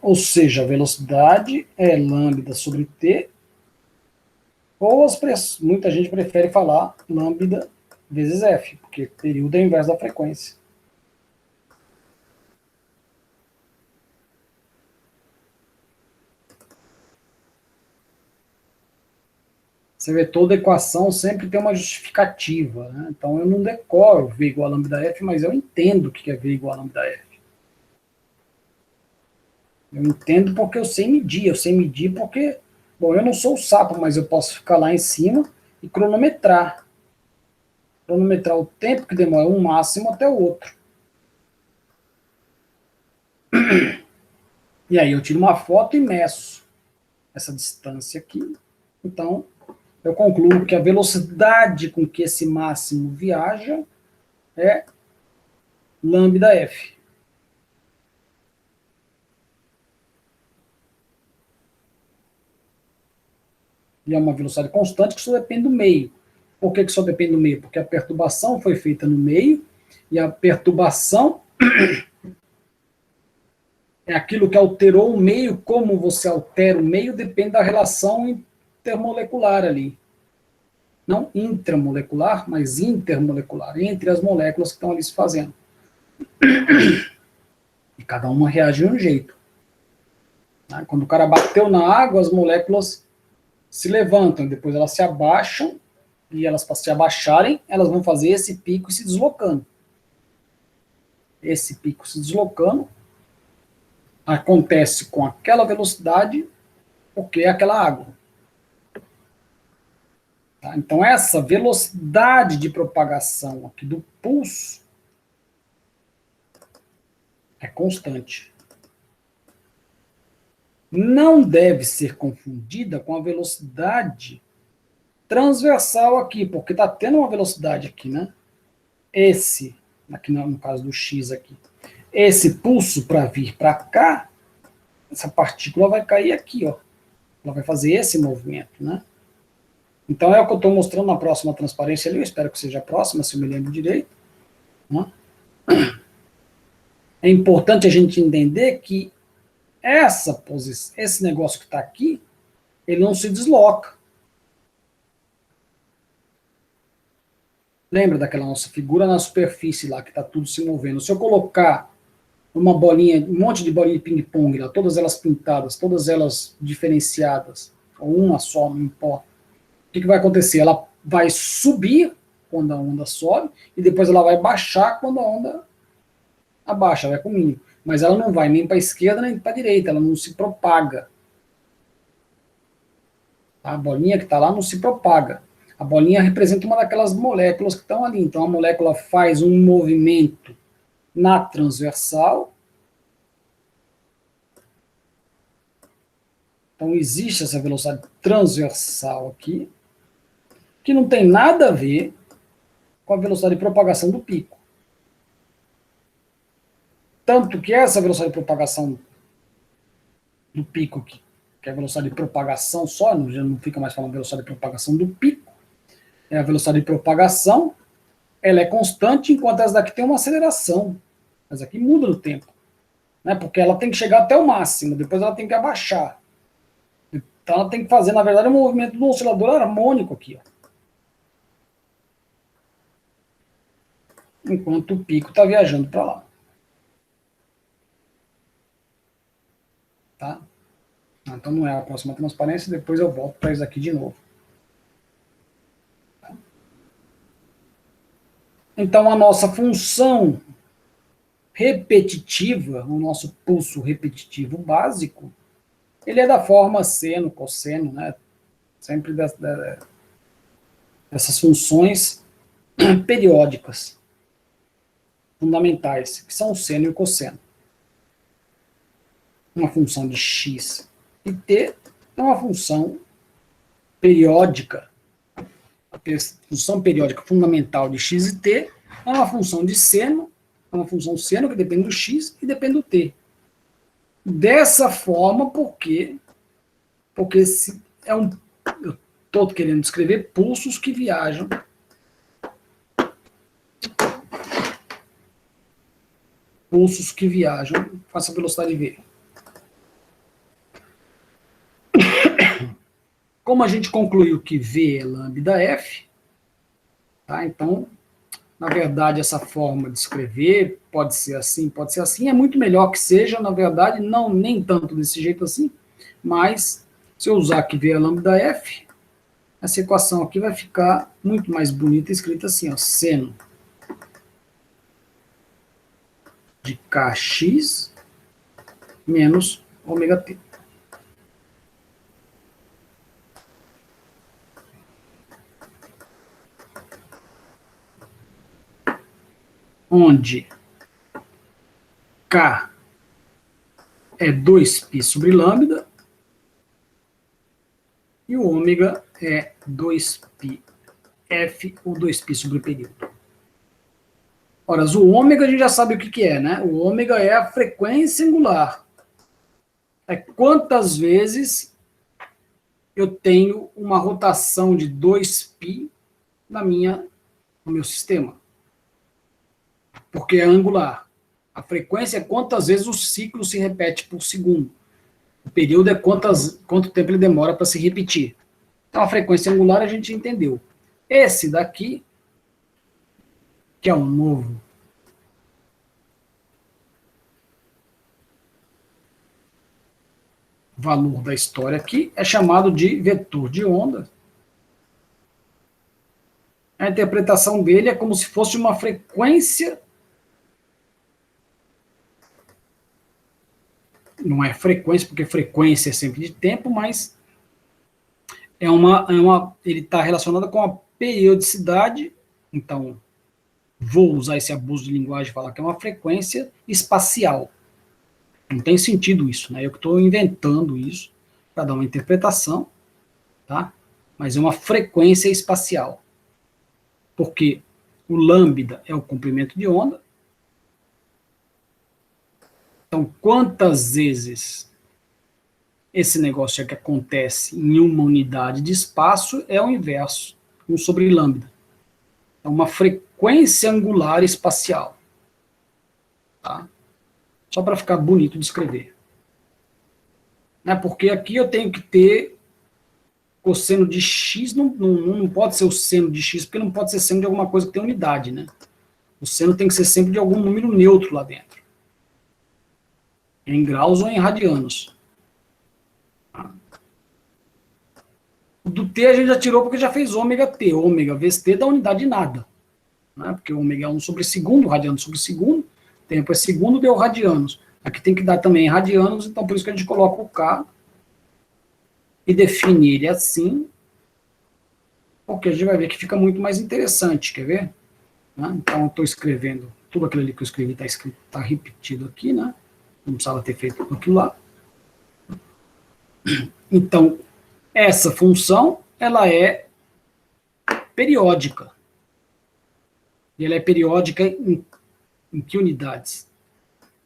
Ou seja, a velocidade é lambda sobre t, ou muita gente prefere falar lambda vezes f, porque período é o inverso da frequência. Você vê, toda equação sempre tem uma justificativa. Né? Então, eu não decoro V igual a lambda F, mas eu entendo o que é V igual a lambda F. Eu entendo porque eu sei medir. Eu sei medir porque, bom, eu não sou o sapo, mas eu posso ficar lá em cima e cronometrar. Cronometrar o tempo que demora um máximo até o outro. E aí eu tiro uma foto e meço essa distância aqui. Então, eu concluo que a velocidade com que esse máximo viaja é lambda f. E é uma velocidade constante que só depende do meio. Por que só depende do meio? Porque a perturbação foi feita no meio, e a perturbação é aquilo que alterou o meio. Como você altera o meio depende da relação intermolecular ali. Não intramolecular, mas intermolecular, entre as moléculas que estão ali se fazendo. E cada uma reage de um jeito. Quando o cara bateu na água, as moléculas se levantam, depois elas se abaixam, e elas, para se abaixarem, elas vão fazer esse pico se deslocando. Esse pico se deslocando acontece com aquela velocidade, porque é aquela água. Tá? Então, essa velocidade de propagação aqui do pulso é constante. Não deve ser confundida com a velocidade transversal aqui, porque está tendo uma velocidade aqui, né? Esse, aqui no caso do X aqui, esse pulso para vir para cá, essa partícula vai cair aqui, ó. Ela vai fazer esse movimento, né? Então é o que eu estou mostrando na próxima transparência ali, eu espero que seja a próxima, se eu me lembro direito. Né? É importante a gente entender que essa posição, esse negócio que está aqui, ele não se desloca. Lembra daquela nossa figura na superfície lá, que está tudo se movendo? Se eu colocar uma bolinha, um monte de bolinha de ping-pong lá, todas elas pintadas, todas elas diferenciadas, ou uma só, não importa, o que vai acontecer? Ela vai subir quando a onda sobe, e depois ela vai baixar quando a onda abaixa, vai com o mínimo. Mas ela não vai nem para a esquerda nem para a direita, ela não se propaga. A bolinha que está lá não se propaga. A bolinha representa uma daquelas moléculas que estão ali. Então a molécula faz um movimento na transversal. Então existe essa velocidade transversal aqui, que não tem nada a ver com a velocidade de propagação do pico. Tanto que essa velocidade de propagação do pico aqui, que é a velocidade de propagação só, já não fica mais falando velocidade de propagação do pico, é a velocidade de propagação, ela é constante, enquanto essa daqui tem uma aceleração. Essa aqui muda no tempo. Né? Porque ela tem que chegar até o máximo, depois ela tem que abaixar. Então ela tem que fazer, na verdade, um movimento do oscilador harmônico aqui. Ó. Enquanto o pico está viajando para lá. Tá? Então não é a próxima transparência, depois eu volto para isso aqui de novo. Então a nossa função repetitiva, o nosso pulso repetitivo básico, ele é da forma seno, cosseno, né? Sempre dessas funções periódicas fundamentais, que são o seno e o cosseno. Uma função de x e t é uma função periódica. A função periódica fundamental de x e t é uma função de seno, É uma função seno que depende do x e depende do t. Dessa forma, porque se é um, eu estou querendo descrever pulsos que viajam com essa velocidade v. Como a gente concluiu que v é lambda f, tá? Então, na verdade, essa forma de escrever pode ser assim, é muito melhor que seja, na verdade, não nem tanto desse jeito assim, mas se eu usar que v é lambda f, essa equação aqui vai ficar muito mais bonita, escrita assim, ó, seno de kx menos ômega t. Onde K é 2π sobre lambda e o ômega é 2π f ou 2π sobre período. Ora, o ômega a gente já sabe o que é, né? O ômega é a frequência angular. É quantas vezes eu tenho uma rotação de 2π no meu sistema. Porque é angular. A frequência é quantas vezes o ciclo se repete por segundo. O período é quanto tempo ele demora para se repetir. Então, a frequência angular a gente entendeu. Esse daqui, que é um novo valor da história aqui, é chamado de vetor de onda. A interpretação dele é como se fosse uma frequência. Não é frequência, porque frequência é sempre de tempo, mas ele está relacionado com a periodicidade. Então, vou usar esse abuso de linguagem e falar que é uma frequência espacial. Não tem sentido isso, né? Eu que estou inventando isso para dar uma interpretação, tá? Mas é uma frequência espacial. Porque o lambda é o comprimento de onda. Então, quantas vezes esse negócio é que acontece em uma unidade de espaço é o inverso, 1 sobre lambda. É uma frequência angular espacial. Tá? Só para ficar bonito de escrever. Né? Porque aqui eu tenho que ter cosseno de x, não pode ser o seno de x, porque não pode ser seno de alguma coisa que tem unidade. Né? O seno tem que ser sempre de algum número neutro lá dentro. Em graus ou em radianos. Do t a gente já tirou porque já fez ômega t. Ômega vezes t dá unidade de nada. Né? Porque ômega é 1 sobre segundo, radiano sobre segundo. Tempo é segundo, deu radianos. Aqui tem que dar também radianos, então por isso que a gente coloca o K e define ele assim, porque a gente vai ver que fica muito mais interessante, quer ver? Né? Então eu estou escrevendo, tudo aquilo ali que eu escrevi está escrito, está repetido aqui, né? Não precisava ter feito aquilo lá. Então, essa função, ela é periódica. E ela é periódica em que unidades?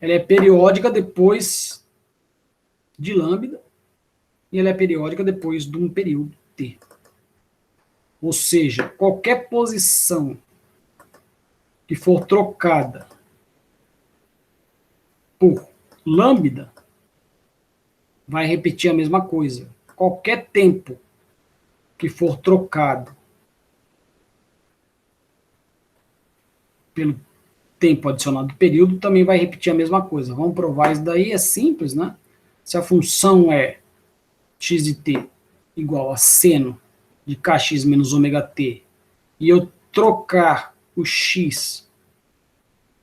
Ela é periódica depois de lambda, e ela é periódica depois de um período t. Ou seja, qualquer posição que for trocada por lambda vai repetir a mesma coisa. Qualquer tempo que for trocado pelo tempo adicionado do período também vai repetir a mesma coisa. Vamos provar isso daí, é simples, né? Se a função é x de t igual a seno de kx menos ômega t, e eu trocar o x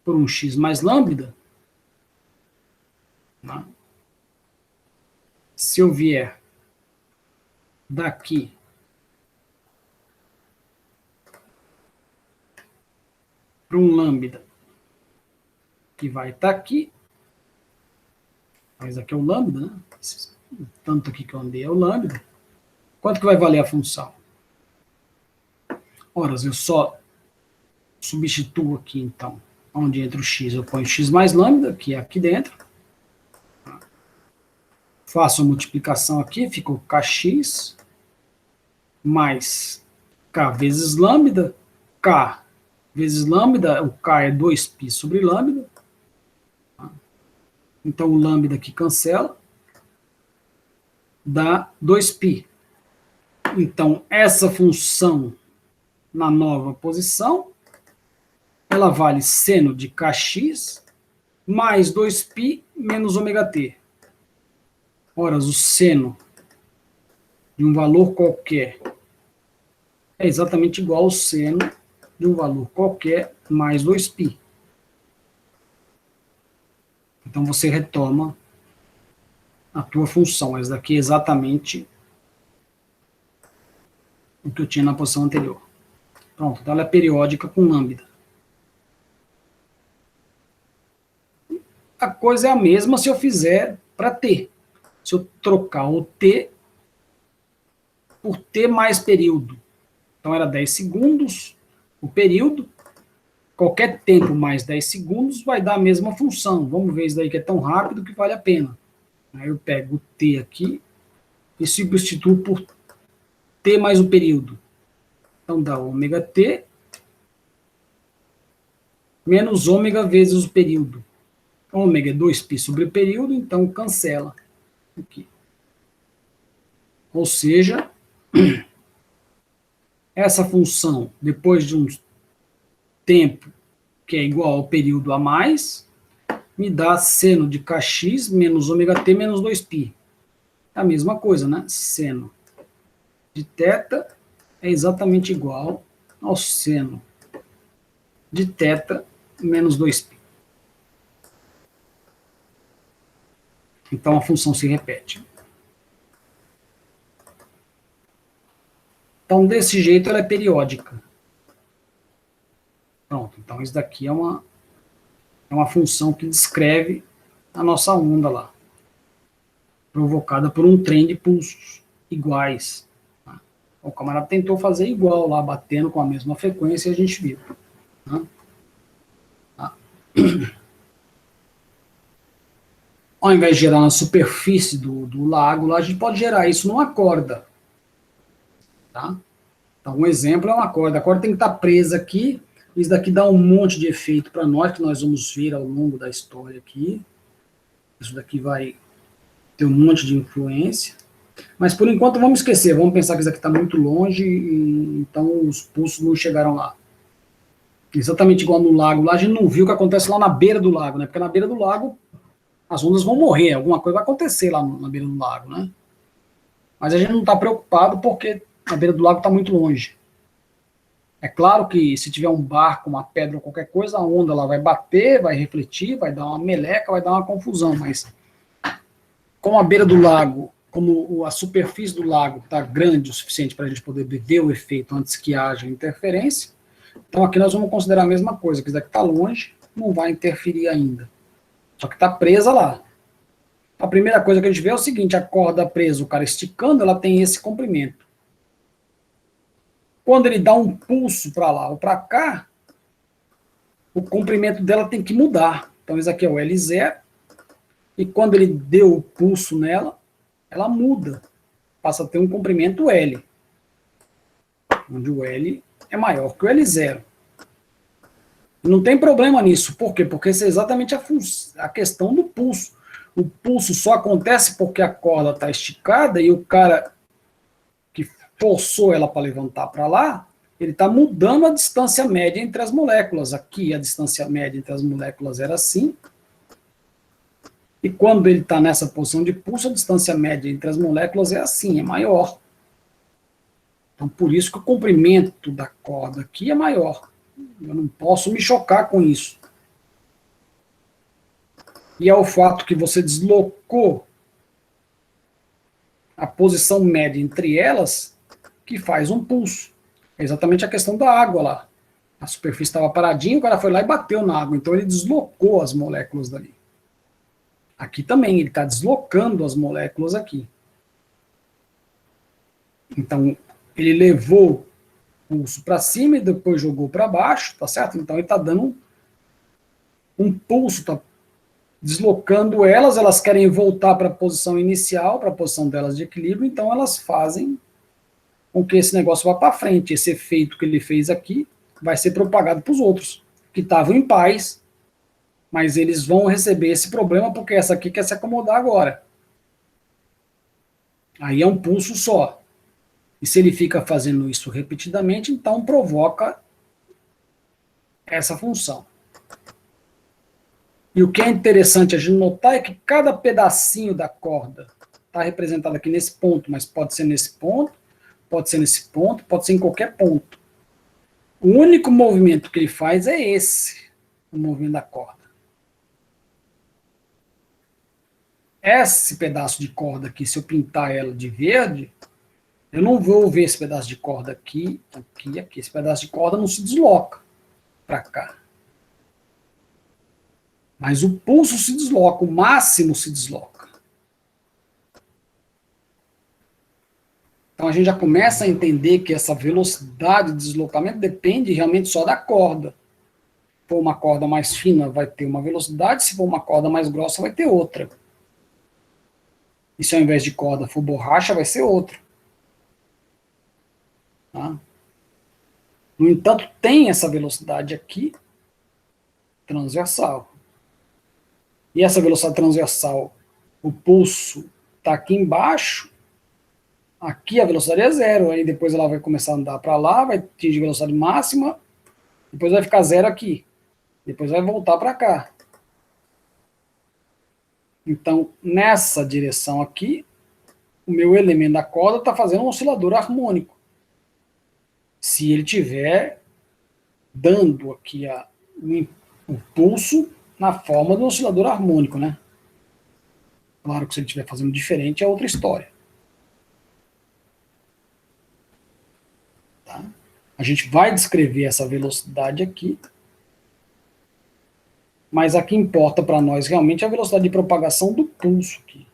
por um x mais lambda, né? Se eu vier daqui para um lambda que vai estar aqui, mas aqui é o lambda, né? Tanto aqui que eu andei é o lambda. Quanto que vai valer a função? Ora, eu só substituo aqui, então, onde entra o x, eu ponho x mais lambda, que é aqui dentro. Faço a multiplicação aqui, fica o kx mais k vezes lambda, k vezes lambda, o k é 2π sobre lambda. Então o lambda aqui cancela, dá 2π. Então essa função na nova posição, ela vale seno de kx mais 2π menos ômega-t. Ora, o seno de um valor qualquer é exatamente igual ao seno de um valor qualquer mais 2π. Então você retoma a tua função. Essa daqui é exatamente o que eu tinha na posição anterior. Pronto, então ela é periódica com lambda. A coisa é a mesma se eu fizer para t. Se eu trocar o t por t mais período. Então era 10 segundos o período. Qualquer tempo mais 10 segundos vai dar a mesma função. Vamos ver isso daí que é tão rápido que vale a pena. Aí eu pego o t aqui e substituo por t mais o período. Então dá ômega t menos ômega vezes o período. Ômega é 2π sobre o período, então cancela aqui. Ou seja, essa função, depois de um tempo que é igual ao período a mais, me dá seno de kx menos ômega-t menos 2π. É a mesma coisa, né? Seno de θ é exatamente igual ao seno de θ menos 2π. Então a função se repete. Então, desse jeito, ela é periódica. Pronto, então isso daqui é uma função que descreve a nossa onda lá, provocada por um trem de pulsos iguais. O camarada tentou fazer igual lá, batendo com a mesma frequência, e a gente viu. Ao invés de gerar na superfície do lago, lá, a gente pode gerar isso numa corda. Tá? Então, um exemplo é uma corda. A corda tem que estar presa aqui. Isso daqui dá um monte de efeito para nós, que nós vamos ver ao longo da história aqui. Isso daqui vai ter um monte de influência. Mas, por enquanto, vamos esquecer. Vamos pensar que isso aqui está muito longe, e então os pulsos não chegaram lá. Exatamente igual no lago. Lá a gente não viu o que acontece lá na beira do lago, né? Porque na beira do lago as ondas vão morrer, alguma coisa vai acontecer lá na beira do lago, né? Mas a gente não está preocupado porque a beira do lago está muito longe. É claro que se tiver um barco, uma pedra ou qualquer coisa, a onda lá vai bater, vai refletir, vai dar uma meleca, vai dar uma confusão, mas como a beira do lago, como a superfície do lago está grande o suficiente para a gente poder ver o efeito antes que haja interferência, então aqui nós vamos considerar a mesma coisa, que isso daqui está longe, não vai interferir ainda. Só que está presa lá. A primeira coisa que a gente vê é o seguinte, a corda presa, o cara esticando, ela tem esse comprimento. Quando ele dá um pulso para lá ou para cá, o comprimento dela tem que mudar. Então, isso aqui é o L0, e quando ele deu o pulso nela, ela muda, passa a ter um comprimento L, onde o L é maior que o L0. Não tem problema nisso. Por quê? Porque essa é exatamente a questão do pulso. O pulso só acontece porque a corda está esticada e o cara que forçou ela para levantar para lá, ele está mudando a distância média entre as moléculas. Aqui a distância média entre as moléculas era assim. E quando ele está nessa posição de pulso, a distância média entre as moléculas é assim, é maior. Então, por isso que o comprimento da corda aqui é maior. Eu não posso me chocar com isso. E é o fato que você deslocou a posição média entre elas que faz um pulso. É exatamente a questão da água lá. A superfície estava paradinha, o cara foi lá e bateu na água. Então ele deslocou as moléculas dali. Aqui também, ele está deslocando as moléculas aqui. Então, ele levou o pulso para cima e depois jogou para baixo, tá certo? Então ele está dando um pulso está deslocando elas, elas querem voltar para a posição inicial, para a posição delas de equilíbrio, então elas fazem com que esse negócio vá para frente. Esse efeito que ele fez aqui vai ser propagado para os outros, que estavam em paz, mas eles vão receber esse problema porque essa aqui quer se acomodar agora. Aí é um pulso só. E se ele fica fazendo isso repetidamente, então provoca essa função. E o que é interessante a gente notar é que cada pedacinho da corda está representado aqui nesse ponto, mas pode ser nesse ponto, pode ser nesse ponto, pode ser em qualquer ponto. O único movimento que ele faz é esse, o movimento da corda. Esse pedaço de corda aqui, se eu pintar ela de verde, eu não vou ver esse pedaço de corda aqui, aqui, aqui. Esse pedaço de corda não se desloca para cá. Mas o pulso se desloca, o máximo se desloca. Então a gente já começa a entender que essa velocidade de deslocamento depende realmente só da corda. Se for uma corda mais fina, vai ter uma velocidade, se for uma corda mais grossa, vai ter outra. E se ao invés de corda for borracha, vai ser outra. Tá? No entanto, tem essa velocidade aqui, transversal. E essa velocidade transversal, o pulso está aqui embaixo, aqui a velocidade é zero, aí depois ela vai começar a andar para lá, vai atingir velocidade máxima, depois vai ficar zero aqui, depois vai voltar para cá. Então, nessa direção aqui, o meu elemento da corda está fazendo um oscilador harmônico. Se ele estiver dando aqui o pulso na forma do oscilador harmônico, né? Claro que se ele estiver fazendo diferente é outra história. Tá? A gente vai descrever essa velocidade aqui, mas a que importa para nós realmente é a velocidade de propagação do pulso aqui.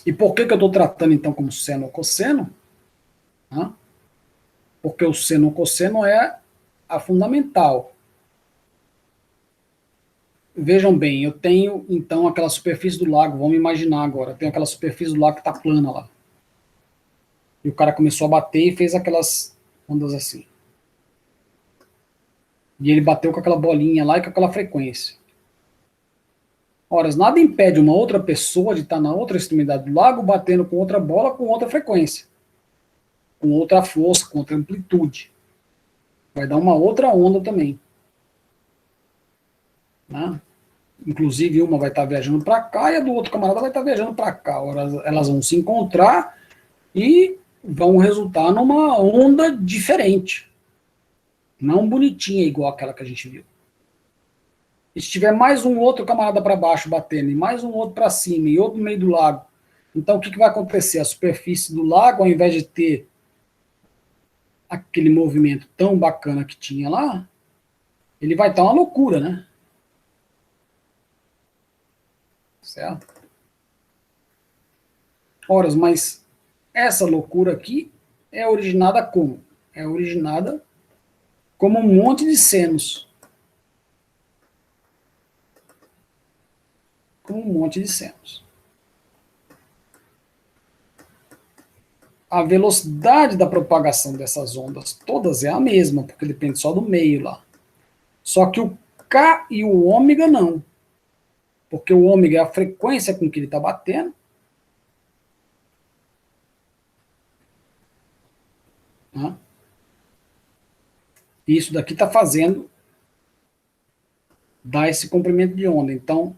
E por que eu estou tratando então como seno ou cosseno? Porque o seno ou cosseno é a fundamental. Vejam bem, eu tenho então aquela superfície do lago, vamos imaginar agora, eu tenho aquela superfície do lago que está plana lá. E o cara começou a bater e fez aquelas ondas assim. E ele bateu com aquela bolinha lá e com aquela frequência. Ora, nada impede uma outra pessoa de estar na outra extremidade do lago batendo com outra bola com outra frequência. Com outra força, com outra amplitude. Vai dar uma outra onda também. Né? Inclusive, uma vai estar viajando para cá e a do outro camarada vai estar viajando para cá. Ora, elas vão se encontrar e vão resultar numa onda diferente. Não bonitinha igual aquela que a gente viu. E se tiver mais um outro camarada para baixo batendo, e mais um outro para cima, e outro no meio do lago, então o que vai acontecer? A superfície do lago, ao invés de ter aquele movimento tão bacana que tinha lá, ele vai estar uma loucura, né? Certo? Ora, mas essa loucura aqui é originada como? É originada como um monte de senos. Como um monte de senos. A velocidade da propagação dessas ondas todas é a mesma, porque depende só do meio lá. Só que o K e o ômega não. Porque o ômega é a frequência com que ele está batendo. Né? E isso daqui está fazendo dar esse comprimento de onda. Então,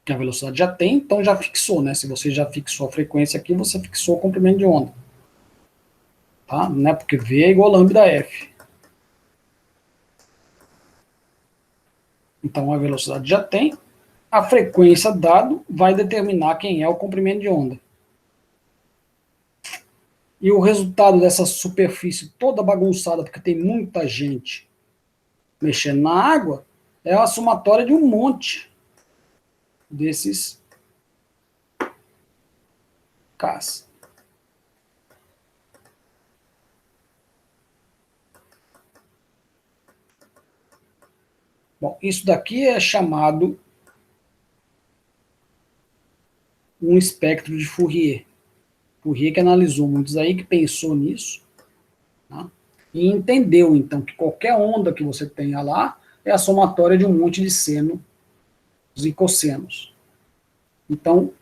que a velocidade já tem, então já fixou, né? Se você já fixou a frequência aqui, você fixou o comprimento de onda. Tá? Não é porque V é igual a lambda F. Então a velocidade já tem, a frequência dado vai determinar quem é o comprimento de onda. E o resultado dessa superfície toda bagunçada, porque tem muita gente mexendo na água, é a somatória de um monte desses Ks. Bom, isso daqui é chamado um espectro de Fourier. Fourier que analisou muitos aí, que pensou nisso, tá? E entendeu, então, que qualquer onda que você tenha lá é a somatória de um monte de senos e cossenos. Então,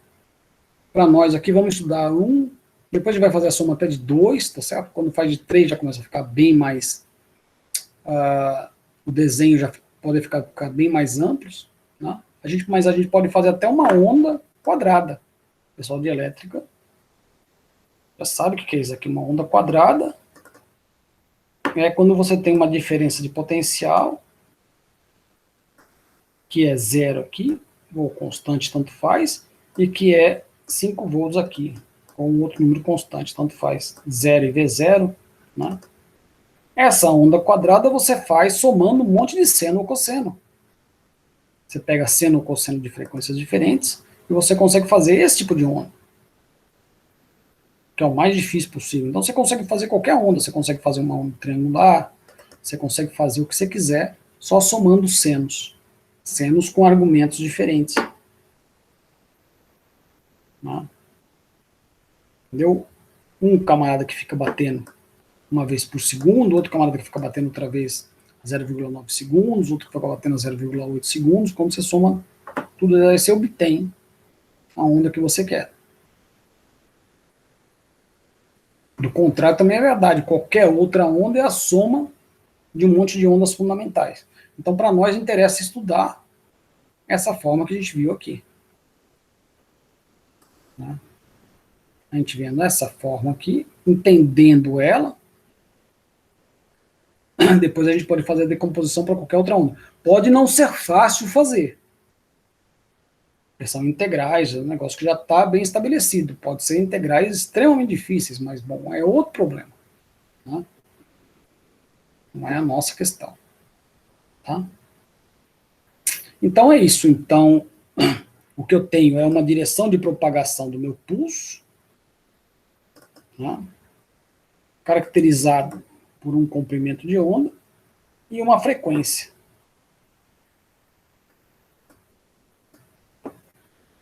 para nós aqui, vamos estudar um, depois a gente vai fazer a soma até de 2, tá certo? Quando faz de 3 já começa a ficar bem mais, o desenho já pode ficar bem mais amplo, né? Mas a gente pode fazer até uma onda quadrada. O pessoal de elétrica já sabe o que é isso aqui, uma onda quadrada. É quando você tem uma diferença de potencial, que é zero aqui, ou constante, tanto faz, e que é 5 volts aqui, ou um outro número constante, tanto faz, 0 e V0, né? Essa onda quadrada você faz somando um monte de seno ou cosseno. Você pega seno ou cosseno de frequências diferentes, e você consegue fazer esse tipo de onda, que é o mais difícil possível. Então você consegue fazer qualquer onda, você consegue fazer uma onda triangular, você consegue fazer o que você quiser, só somando senos. Senos com argumentos diferentes. Né? Entendeu? Um camarada que fica batendo uma vez por segundo, outro camarada que fica batendo outra vez a 0,9 segundos, outro que fica batendo a 0,8 segundos. Quando você soma tudo, aí você obtém a onda que você quer. Do contrário, também é verdade. Qualquer outra onda é a soma de um monte de ondas fundamentais. Então, para nós, interessa estudar essa forma que a gente viu aqui. Né? A gente vendo essa forma aqui, entendendo ela, depois a gente pode fazer a decomposição para qualquer outra onda. Pode não ser fácil fazer. São integrais, é um negócio que já está bem estabelecido. Pode ser integrais extremamente difíceis, mas, bom, é outro problema. Né? Não é a nossa questão. Tá? Então é isso. Então, o que eu tenho é uma direção de propagação do meu pulso, né? Caracterizado por um comprimento de onda e uma frequência.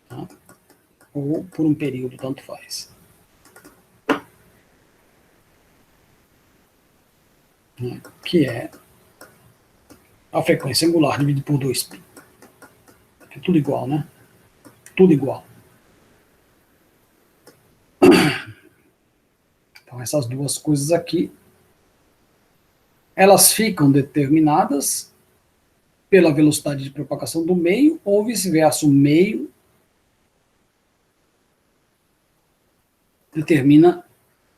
Tá? Ou por um período, tanto faz. Né? Que é a frequência angular dividido por 2π. É tudo igual, né? Tudo igual. Então, essas duas coisas aqui, elas ficam determinadas pela velocidade de propagação do meio, ou vice-versa, o meio determina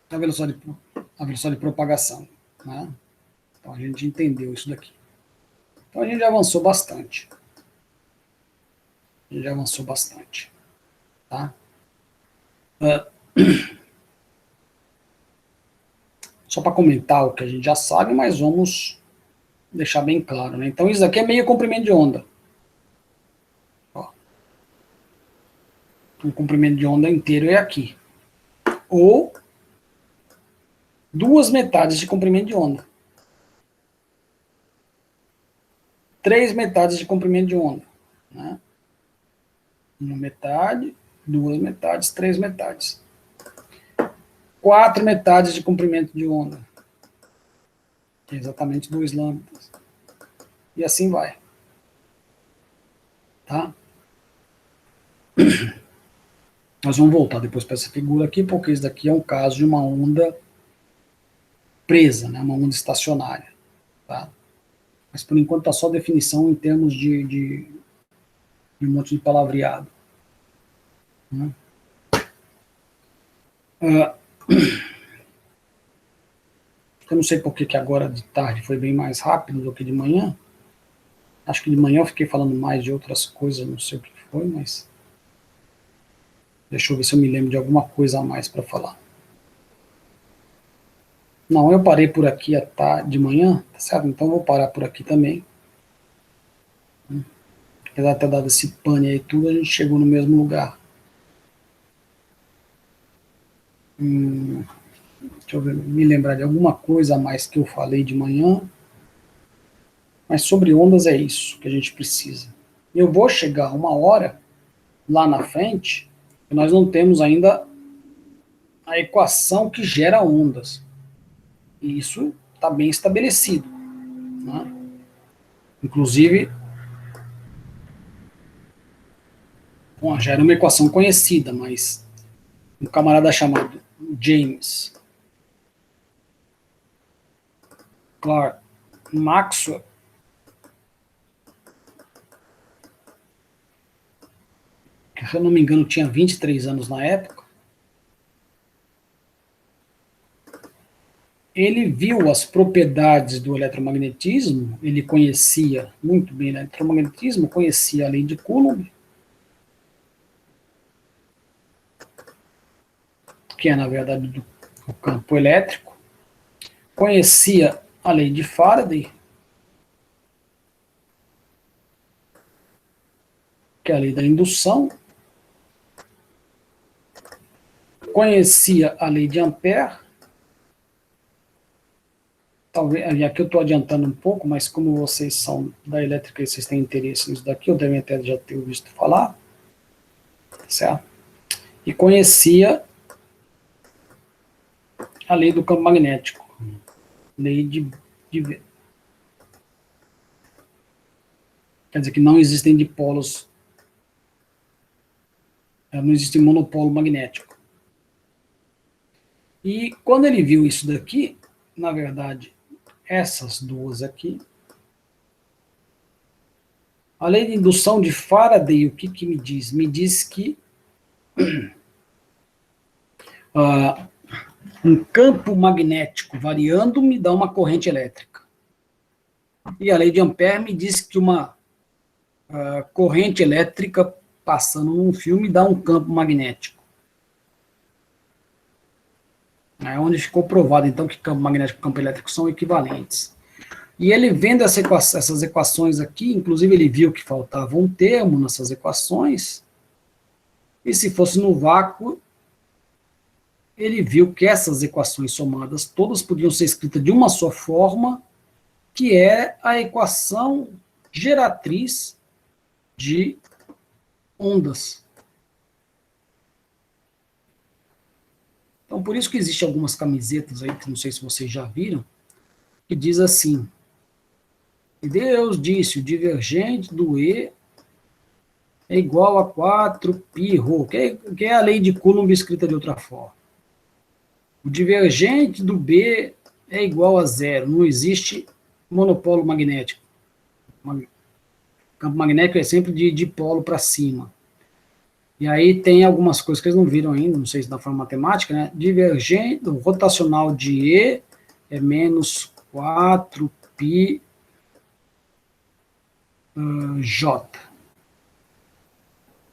a velocidade de propagação. Né? Então, a gente entendeu isso daqui. Então, a gente já avançou bastante. A gente já avançou bastante. Tá? Só para comentar o que a gente já sabe, mas vamos deixar bem claro. Né? Então, isso aqui é meio comprimento de onda. Ó. O comprimento de onda inteiro é aqui. Ou duas metades de comprimento de onda. 3 metades de comprimento de onda. Né? Uma metade, 2 metades, 3 metades. 4 metades de comprimento de onda. Exatamente 2 lâmpadas. E assim vai. Tá? Nós vamos voltar depois para essa figura aqui, porque isso daqui é um caso de uma onda presa, né? Uma onda estacionária. Tá? Mas por enquanto está só definição em termos de um monte de palavreado. Né? Eu não sei por que agora de tarde foi bem mais rápido do que de manhã. Acho que de manhã eu fiquei falando mais de outras coisas, não sei o que foi, mas deixa eu ver se eu me lembro de alguma coisa a mais para falar. Não, eu parei por aqui de manhã, tá certo? Então eu vou parar por aqui também. Apesar de ter dado esse pane aí tudo, a gente chegou no mesmo lugar. Deixa eu ver, me lembrar de alguma coisa a mais que eu falei de manhã. Mas sobre ondas é isso que a gente precisa. Eu vou chegar uma hora lá na frente e nós não temos ainda a equação que gera ondas. E isso está bem estabelecido, né? Inclusive, bom, já era uma equação conhecida, mas um camarada chamado James Clerk Maxwell, que se eu não me engano tinha 23 anos na época, ele viu as propriedades do eletromagnetismo, ele conhecia muito bem o eletromagnetismo, conhecia a lei de Coulomb, que é, na verdade, o campo elétrico, conhecia a lei de Faraday, que é a lei da indução, conhecia a lei de Ampère, talvez, e aqui eu estou adiantando um pouco, mas como vocês são da elétrica e vocês têm interesse nisso daqui, eu devem até já ter visto falar, certo? E conhecia a lei do campo magnético, lei de quer dizer que não existem dipolos, não existe monopolo magnético. E quando ele viu isso daqui, na verdade, essas duas aqui, a lei de indução de Faraday, o que me diz? Me diz que um campo magnético variando me dá uma corrente elétrica. E a lei de Ampère me diz que uma corrente elétrica passando num fio me dá um campo magnético. É onde ficou provado, então, que campo magnético e campo elétrico são equivalentes. E ele vendo essas equações aqui, inclusive ele viu que faltava um termo nessas equações, e se fosse no vácuo, ele viu que essas equações somadas todas podiam ser escritas de uma só forma, que é a equação geratriz de ondas. Então, por isso que existem algumas camisetas aí, que não sei se vocês já viram, que diz assim: Deus disse, o divergente do E é igual a 4πρ, que é a lei de Coulomb escrita de outra forma. O divergente do B é igual a zero, não existe monopolo magnético. O campo magnético é sempre de dipolo para cima. E aí tem algumas coisas que eles não viram ainda, não sei se na forma matemática, né? Divergente, o rotacional de E é menos 4π J,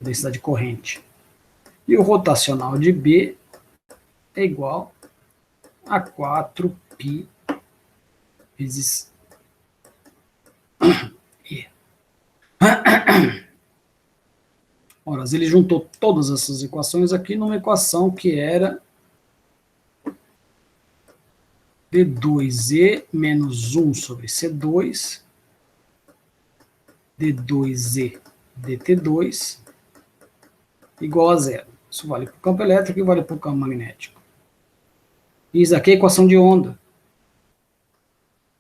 densidade de corrente. E o rotacional de B é igual a 4π vezes E. Ora, ele juntou todas essas equações aqui numa equação que era D2E menos 1 sobre C2, D2E dt2 igual a zero. Isso vale para o campo elétrico e vale para o campo magnético. E isso aqui é a equação de onda.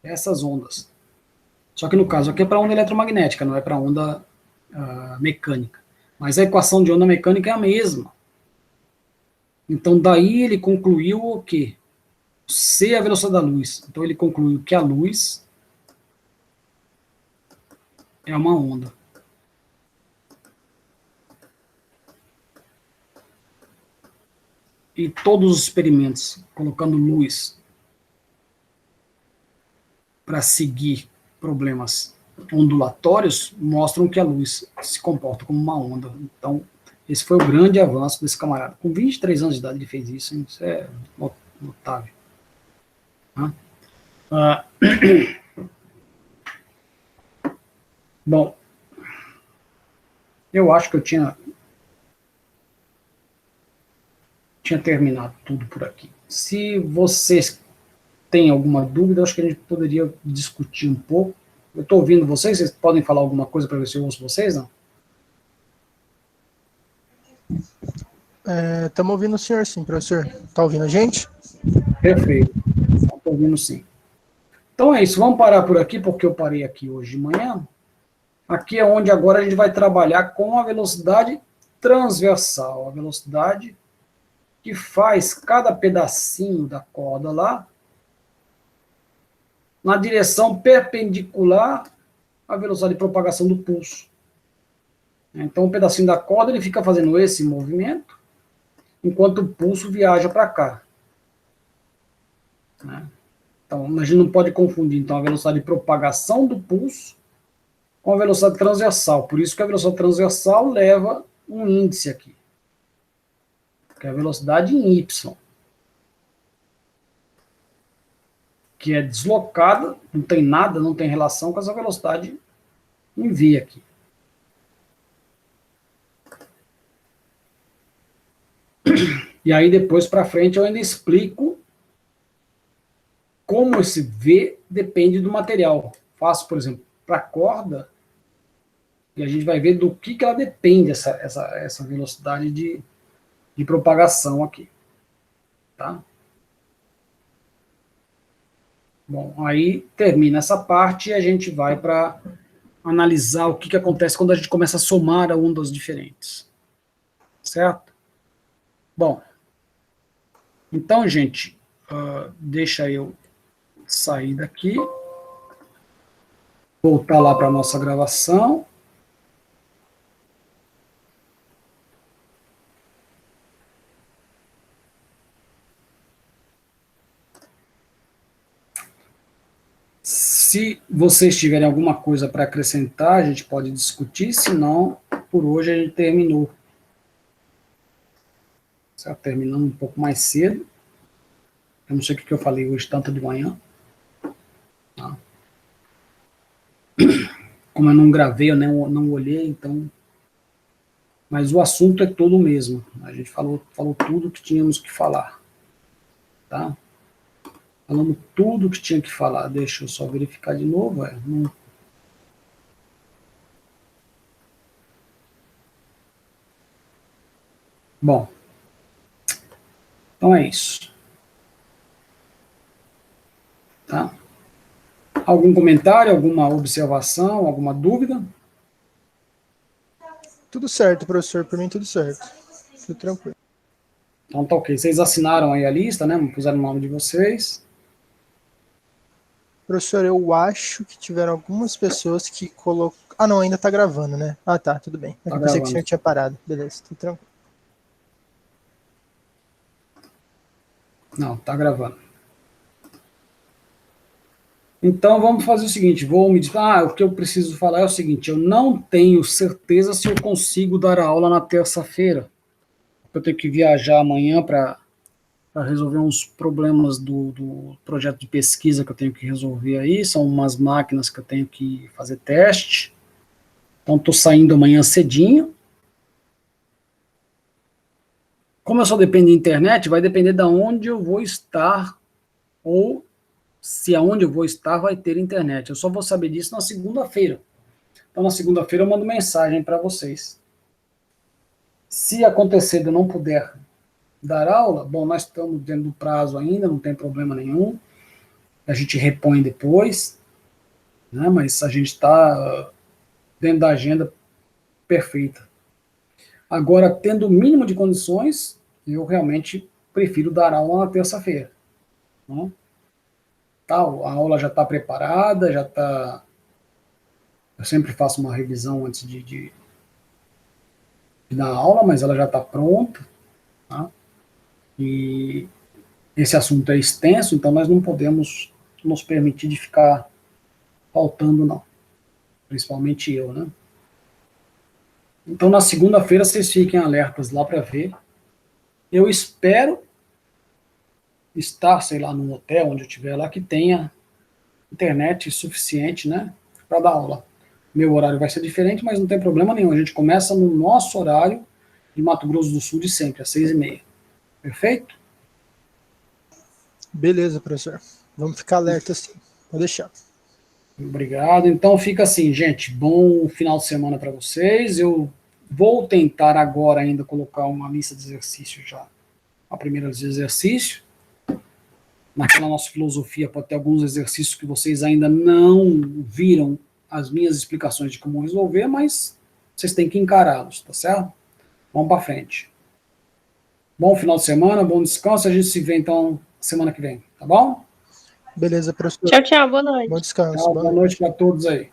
Essas ondas. Só que no caso aqui é para onda eletromagnética, não é para onda mecânica. Mas a equação de onda mecânica é a mesma. Então daí ele concluiu o quê? C é a velocidade da luz. Então ele concluiu que a luz é uma onda. E todos os experimentos colocando luz para seguir problemas ondulatórios mostram que a luz se comporta como uma onda. Então, esse foi o grande avanço desse camarada. Com 23 anos de idade ele fez isso, hein? Isso é notável. Bom, eu acho que eu tinha terminado tudo por aqui. Se vocês têm alguma dúvida, acho que a gente poderia discutir um pouco, Eu estou ouvindo vocês, vocês podem falar alguma coisa para ver se eu ouço vocês, não? Estamos ouvindo o senhor, sim, professor. Está ouvindo a gente? Perfeito. Estou ouvindo sim. Então é isso, vamos parar por aqui, porque eu parei aqui hoje de manhã. Aqui é onde agora a gente vai trabalhar com a velocidade transversal, a velocidade que faz cada pedacinho da corda lá na direção perpendicular à velocidade de propagação do pulso. Então, um pedacinho da corda ele fica fazendo esse movimento, enquanto o pulso viaja para cá. Então, a gente não pode confundir então, a velocidade de propagação do pulso com a velocidade transversal. Por isso que a velocidade transversal leva um índice aqui, que é a velocidade em Y, que é deslocada, não tem nada, não tem relação com essa velocidade em V aqui. E aí depois para frente eu ainda explico como esse V depende do material. Faço, por exemplo, para a corda, e a gente vai ver do que ela depende, essa velocidade de propagação aqui. Tá? Bom, aí termina essa parte e a gente vai para analisar o que acontece quando a gente começa a somar ondas diferentes. Certo? Bom, então, gente, deixa eu sair daqui, voltar lá para a nossa gravação. Se vocês tiverem alguma coisa para acrescentar, a gente pode discutir, senão, por hoje a gente terminou. Certo? Terminando um pouco mais cedo. Eu não sei o que eu falei hoje, tanto de manhã. Tá? Como eu não gravei, eu não olhei, então... Mas o assunto é todo o mesmo. A gente falou tudo que tínhamos que falar. Tá? Falando tudo que tinha que falar. Deixa eu só verificar de novo. Não... Bom. Então é isso. Tá? Algum comentário, alguma observação, alguma dúvida? Tudo certo, professor. Por mim, tudo certo. Tudo tranquilo. Então tá ok. Vocês assinaram aí a lista, né? Puseram o nome de vocês. Professor, eu acho que tiveram algumas pessoas que colocaram... Ah, não, ainda tá gravando, né? Ah, tá, tudo bem. Eu pensei que o senhor tinha parado. Beleza, tudo tranquilo. Não, tá gravando. Então vamos fazer o seguinte, o que eu preciso falar é o seguinte, eu não tenho certeza se eu consigo dar a aula na terça-feira. Eu tenho que viajar amanhã para resolver uns problemas do projeto de pesquisa que eu tenho que resolver aí, são umas máquinas que eu tenho que fazer teste. Então estou saindo amanhã cedinho. Como eu só dependo da internet, vai depender de onde eu vou estar, ou se aonde eu vou estar vai ter internet. Eu só vou saber disso na segunda-feira. Então na segunda-feira eu mando mensagem para vocês. Se acontecer de eu não puder dar aula, bom, nós estamos dentro do prazo ainda, não tem problema nenhum. A gente repõe depois, né, mas a gente está dentro da agenda perfeita. Agora, tendo o mínimo de condições, eu realmente prefiro dar aula na terça-feira. Né? Tá, a aula já está preparada, já está... Eu sempre faço uma revisão antes de dar aula, mas ela já está pronta. Tá? E esse assunto é extenso, então nós não podemos nos permitir de ficar faltando, não. Principalmente eu, né? Então, na segunda-feira, vocês fiquem alertas lá para ver. Eu espero estar, sei lá, num hotel, onde eu estiver lá, que tenha internet suficiente, né, para dar aula. Meu horário vai ser diferente, mas não tem problema nenhum. A gente começa no nosso horário de Mato Grosso do Sul de sempre, às 6h30. Perfeito? Beleza, professor. Vamos ficar alerta assim. Pode deixar. Obrigado. Então fica assim, gente. Bom final de semana para vocês. Eu vou tentar agora ainda colocar uma lista de exercícios já. A primeira lista de exercício. Naquela nossa filosofia pode ter alguns exercícios que vocês ainda não viram as minhas explicações de como resolver, mas vocês têm que encará-los, tá certo? Vamos para frente. Bom final de semana, bom descanso. A gente se vê então semana que vem, tá bom? Beleza, professor. Tchau, tchau. Boa noite. Bom descanso. Tchau, boa noite para todos aí.